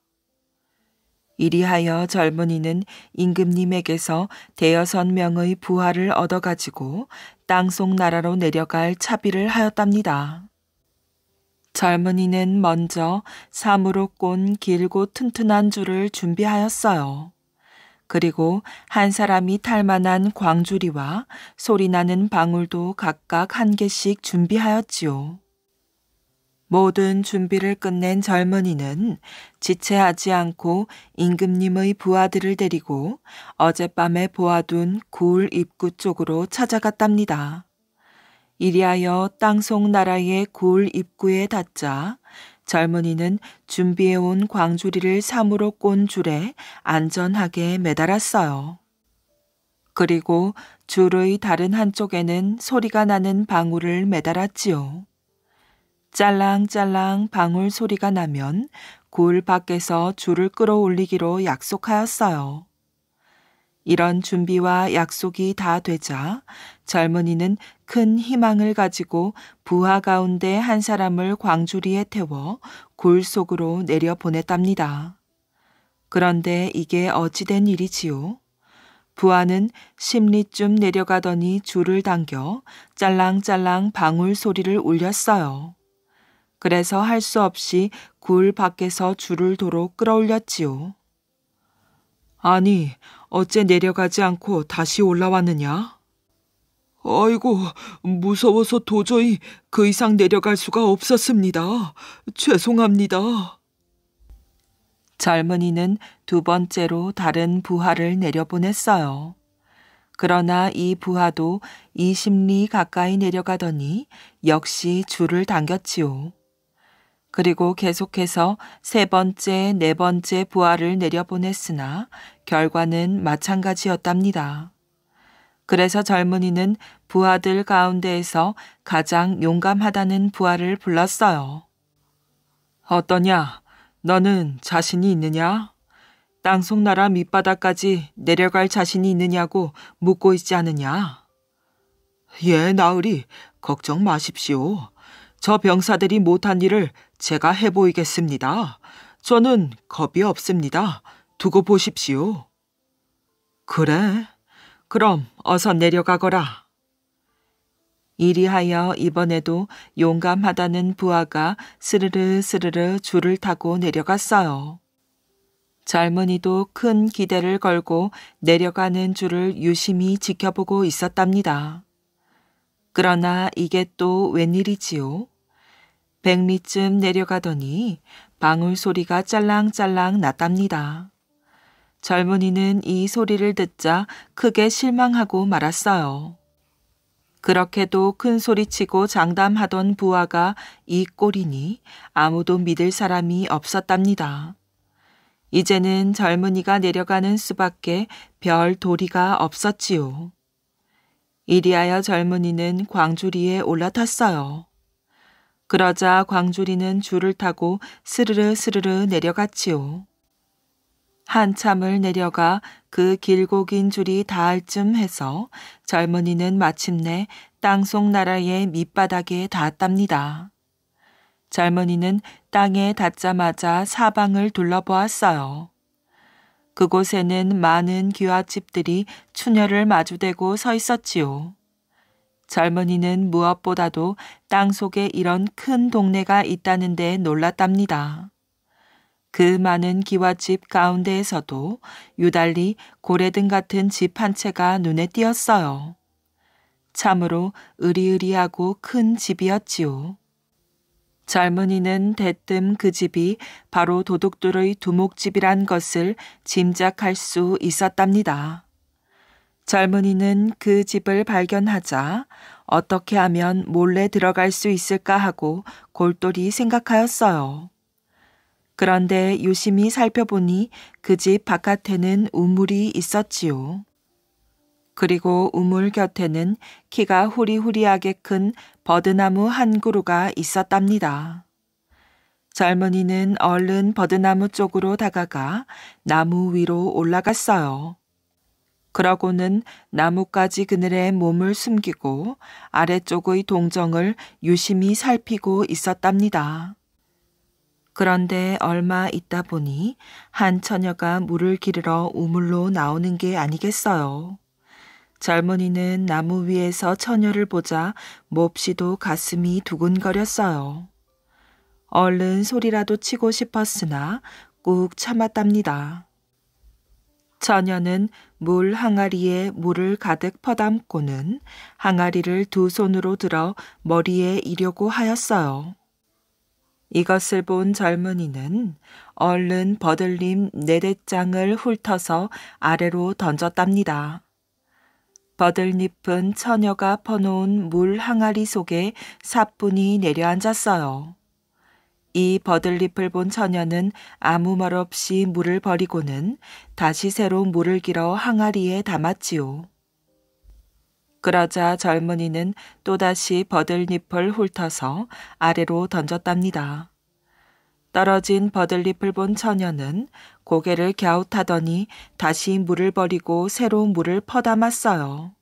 이리하여 젊은이는 임금님에게서 100명의 부하를 얻어가지고 땅속 나라로 내려갈 차비를 하였답니다. 젊은이는 먼저 사무로 꼰 길고 튼튼한 줄을 준비하였어요. 그리고 한 사람이 탈 만한 광주리와 소리나는 방울도 각각 한 개씩 준비하였지요. 모든 준비를 끝낸 젊은이는 지체하지 않고 임금님의 부하들을 데리고 어젯밤에 보아둔 굴 입구 쪽으로 찾아갔답니다. 이리하여 땅속 나라의 굴 입구에 닿자 젊은이는 준비해온 광주리를 사무로 꼰 줄에 안전하게 매달았어요. 그리고 줄의 다른 한쪽에는 소리가 나는 방울을 매달았지요. 짤랑짤랑 방울 소리가 나면 굴 밖에서 줄을 끌어올리기로 약속하였어요. 이런 준비와 약속이 다 되자 젊은이는 큰 희망을 가지고 부하 가운데 한 사람을 광주리에 태워 굴 속으로 내려보냈답니다. 그런데 이게 어찌된 일이지요? 부하는 10리쯤 내려가더니 줄을 당겨 짤랑짤랑 방울 소리를 울렸어요. 그래서 할 수 없이 굴 밖에서 줄을 도로 끌어올렸지요. 아니, 어째 내려가지 않고 다시 올라왔느냐? 아이고, 무서워서 도저히 그 이상 내려갈 수가 없었습니다. 죄송합니다. 젊은이는 두 번째로 다른 부하를 내려보냈어요. 그러나 이 부하도 20리 가까이 내려가더니 역시 줄을 당겼지요. 그리고 계속해서 세 번째, 네 번째 부하를 내려보냈으나 결과는 마찬가지였답니다. 그래서 젊은이는 부하들 가운데에서 가장 용감하다는 부하를 불렀어요. 어떠냐? 너는 자신이 있느냐? 땅속 나라 밑바닥까지 내려갈 자신이 있느냐고 묻고 있지 않느냐? 예, 나으리, 걱정 마십시오. 저 병사들이 못한 일을 제가 해보이겠습니다. 저는 겁이 없습니다. 두고 보십시오. 그래? 그럼 어서 내려가거라. 이리하여 이번에도 용감하다는 부하가 스르르 스르르 줄을 타고 내려갔어요. 젊은이도 큰 기대를 걸고 내려가는 줄을 유심히 지켜보고 있었답니다. 그러나 이게 또 웬일이지요? 100리쯤 내려가더니 방울 소리가 짤랑짤랑 났답니다. 젊은이는 이 소리를 듣자 크게 실망하고 말았어요. 그렇게도 큰 소리치고 장담하던 부하가 이 꼴이니 아무도 믿을 사람이 없었답니다. 이제는 젊은이가 내려가는 수밖에 별 도리가 없었지요. 이리하여 젊은이는 광주리에 올라탔어요. 그러자 광주리는 줄을 타고 스르르 스르르 내려갔지요. 한참을 내려가 그 길고 긴 줄이 닿을 쯤 해서 젊은이는 마침내 땅속 나라의 밑바닥에 닿았답니다. 젊은이는 땅에 닿자마자 사방을 둘러보았어요. 그곳에는 많은 기와집들이 추녀를 마주대고 서 있었지요. 젊은이는 무엇보다도 땅속에 이런 큰 동네가 있다는 데 놀랐답니다. 그 많은 기와집 가운데에서도 유달리 고래등 같은 집 한 채가 눈에 띄었어요. 참으로 으리으리하고 큰 집이었지요. 젊은이는 대뜸 그 집이 바로 도둑들의 두목집이란 것을 짐작할 수 있었답니다. 젊은이는 그 집을 발견하자 어떻게 하면 몰래 들어갈 수 있을까 하고 골똘히 생각하였어요. 그런데 유심히 살펴보니 그 집 바깥에는 우물이 있었지요. 그리고 우물 곁에는 키가 후리후리하게 큰 버드나무 한 그루가 있었답니다. 젊은이는 얼른 버드나무 쪽으로 다가가 나무 위로 올라갔어요. 그러고는 나뭇가지 그늘에 몸을 숨기고 아래쪽의 동정을 유심히 살피고 있었답니다. 그런데 얼마 있다 보니 한 처녀가 물을 기르러 우물로 나오는 게 아니겠어요. 젊은이는 나무 위에서 처녀를 보자 몹시도 가슴이 두근거렸어요. 얼른 소리라도 치고 싶었으나 꾹 참았답니다. 처녀는 물 항아리에 물을 가득 퍼담고는 항아리를 두 손으로 들어 머리에 이려고 하였어요. 이것을 본 젊은이는 얼른 버들림 4대장을 훑어서 아래로 던졌답니다. 버들잎은 처녀가 퍼놓은 물 항아리 속에 사뿐히 내려앉았어요. 이 버들잎을 본 처녀는 아무 말 없이 물을 버리고는 다시 새로 물을 길어 항아리에 담았지요. 그러자 젊은이는 또다시 버들잎을 훑어서 아래로 던졌답니다. 떨어진 버들잎을 본 처녀는 고개를 갸웃하더니 다시 물을 버리고 새로 물을 퍼담았어요.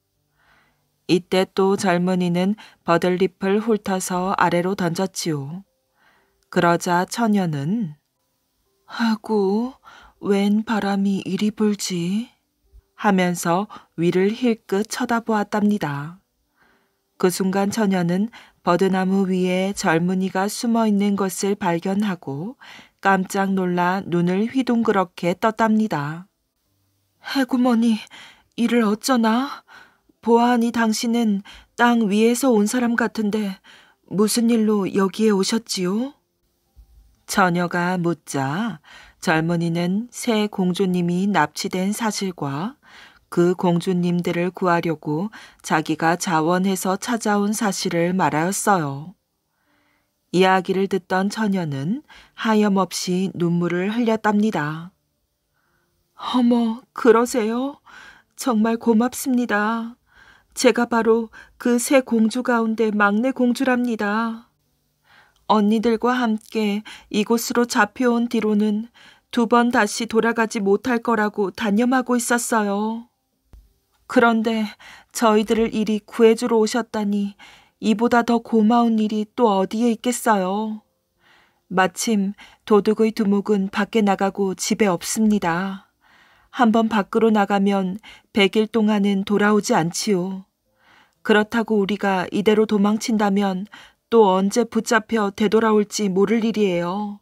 이때 또 젊은이는 버들잎을 훑어서 아래로 던졌지요. 그러자 처녀는 아구, 웬 바람이 이리 불지? 하면서 위를 힐끗 쳐다보았답니다. 그 순간 처녀는 버드나무 위에 젊은이가 숨어 있는 것을 발견하고 깜짝 놀라 눈을 휘둥그렇게 떴답니다. 해구머니, 이를 어쩌나? 보아하니 당신은 땅 위에서 온 사람 같은데 무슨 일로 여기에 오셨지요? 처녀가 묻자 젊은이는 새 공주님이 납치된 사실과 그 공주님들을 구하려고 자기가 자원해서 찾아온 사실을 말하였어요. 이야기를 듣던 처녀는 하염없이 눈물을 흘렸답니다. 어머, 그러세요? 정말 고맙습니다. 제가 바로 그 새 공주 가운데 막내 공주랍니다. 언니들과 함께 이곳으로 잡혀온 뒤로는 2번 다시 돌아가지 못할 거라고 단념하고 있었어요. 그런데 저희들을 이리 구해주러 오셨다니 이보다 더 고마운 일이 또 어디에 있겠어요. 마침 도둑의 두목은 밖에 나가고 집에 없습니다. 한번 밖으로 나가면 100일 동안은 돌아오지 않지요. 그렇다고 우리가 이대로 도망친다면 또 언제 붙잡혀 되돌아올지 모를 일이에요.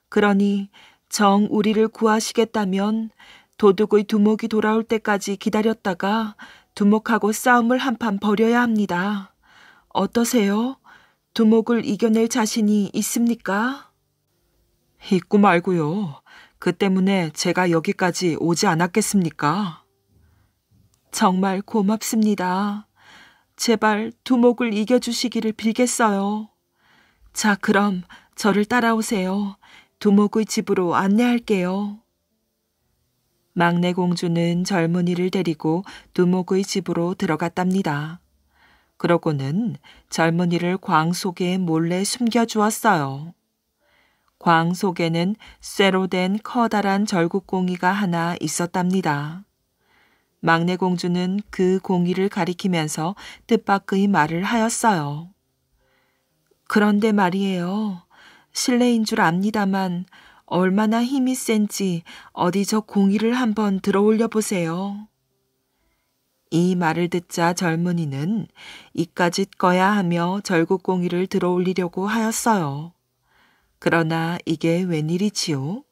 그러니 정 우리를 구하시겠다면 도둑의 두목이 돌아올 때까지 기다렸다가 두목하고 싸움을 한판 벌여야 합니다. 어떠세요? 두목을 이겨낼 자신이 있습니까? 있고 말고요. 그 때문에 제가 여기까지 오지 않았겠습니까? 정말 고맙습니다. 제발 두목을 이겨주시기를 빌겠어요. 자, 그럼 저를 따라오세요. 두목의 집으로 안내할게요. 막내 공주는 젊은이를 데리고 두목의 집으로 들어갔답니다. 그러고는 젊은이를 광 속에 몰래 숨겨주었어요. 광 속에는 쇠로 된 커다란 절구공이가 하나 있었답니다. 막내 공주는 그 공이를 가리키면서 뜻밖의 말을 하였어요. 그런데 말이에요. 실례인 줄 압니다만 얼마나 힘이 센지 어디 저 공이를 한번 들어올려 보세요. 이 말을 듣자 젊은이는 이까짓 거야 하며 절구공이를 들어올리려고 하였어요. 그러나 이게 웬일이지요?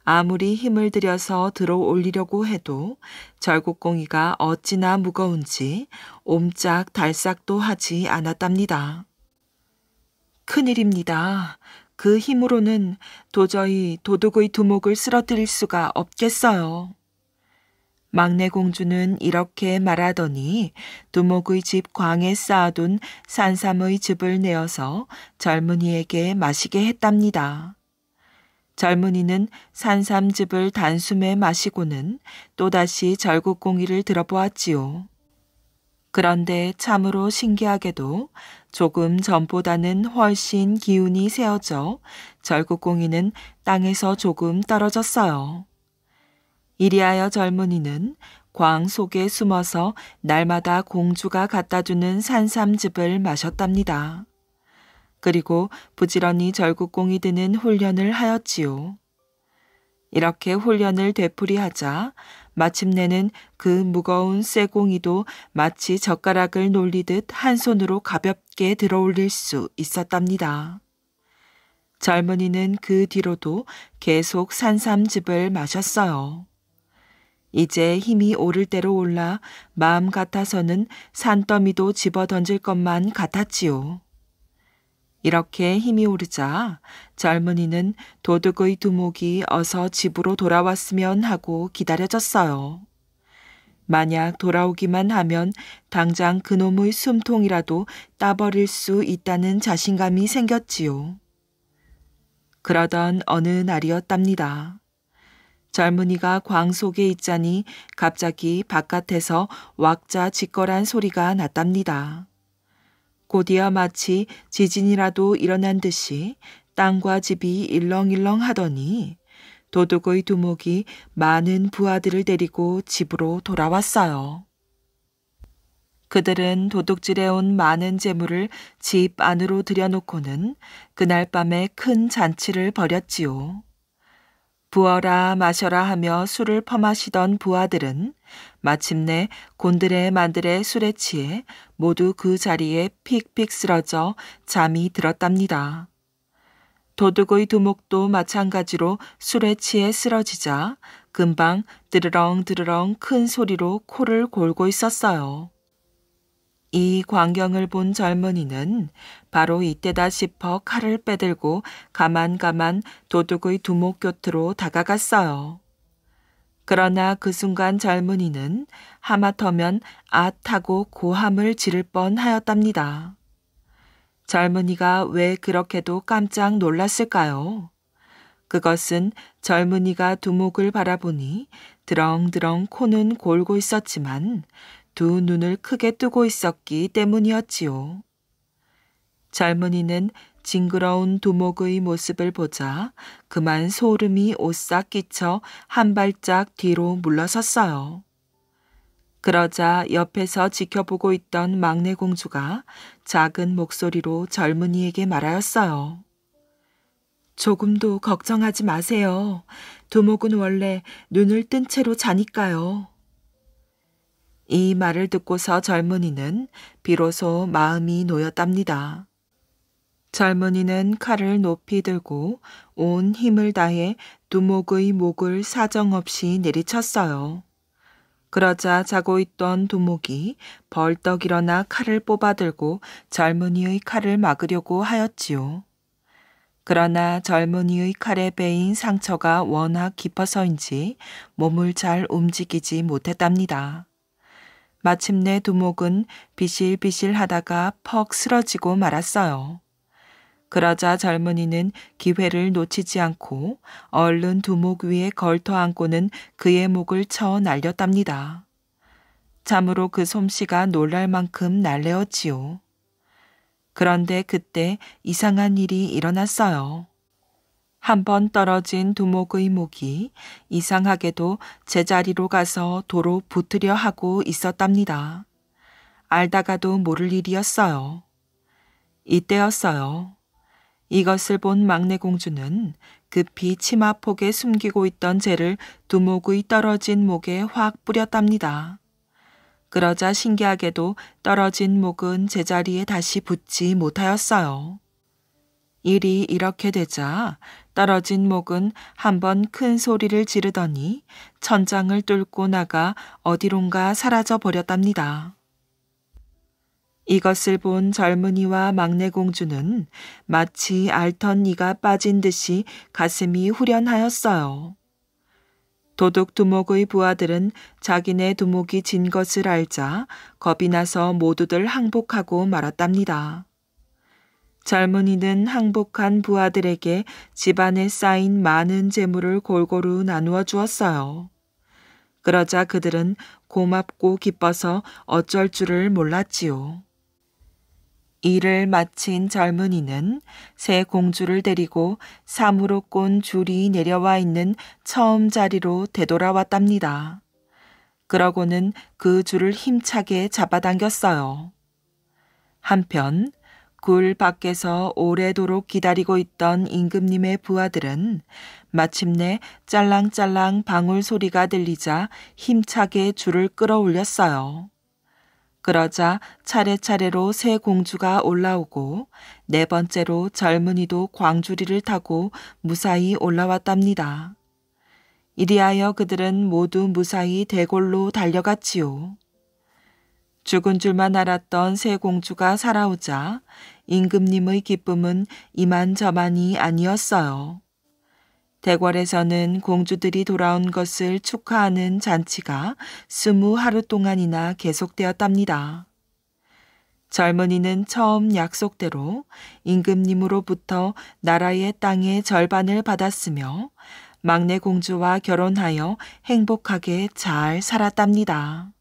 아무리 힘을 들여서 들어올리려고 해도 절구공이가 어찌나 무거운지 옴짝달싹도 하지 않았답니다. 큰일입니다. 그 힘으로는 도저히 도둑의 두목을 쓰러뜨릴 수가 없겠어요. 막내 공주는 이렇게 말하더니 두목의 집 광에 쌓아둔 산삼의 즙을 내어서 젊은이에게 마시게 했답니다. 젊은이는 산삼즙을 단숨에 마시고는 또다시 절구공이를 들어보았지요. 그런데 참으로 신기하게도 조금 전보다는 훨씬 기운이 세어져 절구공이는 땅에서 조금 떨어졌어요. 이리하여 젊은이는 광 속에 숨어서 날마다 공주가 갖다주는 산삼즙을 마셨답니다. 그리고 부지런히 절구공이 드는 훈련을 하였지요. 이렇게 훈련을 되풀이하자 마침내는 그 무거운 쇠공이도 마치 젓가락을 놀리듯 한 손으로 가볍게 들어올릴 수 있었답니다. 젊은이는 그 뒤로도 계속 산삼즙을 마셨어요. 이제 힘이 오를 대로 올라 마음 같아서는 산더미도 집어 던질 것만 같았지요. 이렇게 힘이 오르자 젊은이는 도둑의 두목이 어서 집으로 돌아왔으면 하고 기다려졌어요. 만약 돌아오기만 하면 당장 그놈의 숨통이라도 따버릴 수 있다는 자신감이 생겼지요. 그러던 어느 날이었답니다. 젊은이가 광 속에 있자니 갑자기 바깥에서 왁자지껄한 소리가 났답니다. 곧이어 마치 지진이라도 일어난 듯이 땅과 집이 일렁일렁 하더니 도둑의 두목이 많은 부하들을 데리고 집으로 돌아왔어요. 그들은 도둑질해 온 많은 재물을 집 안으로 들여놓고는 그날 밤에 큰 잔치를 벌였지요. 부어라 마셔라 하며 술을 퍼마시던 부하들은 마침내 곤드레 만드레 술에 취해 모두 그 자리에 픽픽 쓰러져 잠이 들었답니다. 도둑의 두목도 마찬가지로 술에 취해 쓰러지자 금방 드르렁 드르렁 큰 소리로 코를 골고 있었어요. 이 광경을 본 젊은이는 바로 이때다 싶어 칼을 빼들고 가만가만 도둑의 두목 곁으로 다가갔어요. 그러나 그 순간 젊은이는 하마터면 아하고 고함을 지를 뻔하였답니다. 젊은이가 왜 그렇게도 깜짝 놀랐을까요? 그것은 젊은이가 두목을 바라보니 드렁드렁 코는 골고 있었지만 두 눈을 크게 뜨고 있었기 때문이었지요. 젊은이는 징그러운 두목의 모습을 보자 그만 소름이 오싹 끼쳐 한 발짝 뒤로 물러섰어요. 그러자 옆에서 지켜보고 있던 막내 공주가 작은 목소리로 젊은이에게 말하였어요. 조금도 걱정하지 마세요. 두목은 원래 눈을 뜬 채로 자니까요. 이 말을 듣고서 젊은이는 비로소 마음이 놓였답니다. 젊은이는 칼을 높이 들고 온 힘을 다해 두목의 목을 사정없이 내리쳤어요. 그러자 자고 있던 두목이 벌떡 일어나 칼을 뽑아들고 젊은이의 칼을 막으려고 하였지요. 그러나 젊은이의 칼에 베인 상처가 워낙 깊어서인지 몸을 잘 움직이지 못했답니다. 마침내 두목은 비실비실 하다가 퍽 쓰러지고 말았어요. 그러자 젊은이는 기회를 놓치지 않고 얼른 두목 위에 걸터 앉고는 그의 목을 쳐 날렸답니다. 참으로 그 솜씨가 놀랄 만큼 날래었지요. 그런데 그때 이상한 일이 일어났어요. 한번 떨어진 두목의 목이 이상하게도 제자리로 가서 도로 붙으려 하고 있었답니다. 알다가도 모를 일이었어요. 이때였어요. 이것을 본 막내 공주는 급히 치마폭에 숨기고 있던 재를 두목의 떨어진 목에 확 뿌렸답니다. 그러자 신기하게도 떨어진 목은 제자리에 다시 붙지 못하였어요. 일이 이렇게 되자 떨어진 목은 한번 큰 소리를 지르더니 천장을 뚫고 나가 어디론가 사라져 버렸답니다. 이것을 본 젊은이와 막내 공주는 마치 앓던 이가 빠진 듯이 가슴이 후련하였어요. 도둑 두목의 부하들은 자기네 두목이 진 것을 알자 겁이 나서 모두들 항복하고 말았답니다. 젊은이는 항복한 부하들에게 집안에 쌓인 많은 재물을 골고루 나누어 주었어요. 그러자 그들은 고맙고 기뻐서 어쩔 줄을 몰랐지요. 일을 마친 젊은이는 새 공주를 데리고 사무로 꼰 줄이 내려와 있는 처음 자리로 되돌아왔답니다. 그러고는 그 줄을 힘차게 잡아당겼어요. 한편 굴 밖에서 오래도록 기다리고 있던 임금님의 부하들은 마침내 짤랑짤랑 방울 소리가 들리자 힘차게 줄을 끌어올렸어요. 그러자 차례차례로 새 공주가 올라오고 네 번째로 젊은이도 광주리를 타고 무사히 올라왔답니다. 이리하여 그들은 모두 무사히 대궐로 달려갔지요. 죽은 줄만 알았던 새 공주가 살아오자 임금님의 기쁨은 이만저만이 아니었어요. 대궐에서는 공주들이 돌아온 것을 축하하는 잔치가 20하루 동안이나 계속되었답니다. 젊은이는 처음 약속대로 임금님으로부터 나라의 땅의 절반을 받았으며 막내 공주와 결혼하여 행복하게 잘 살았답니다.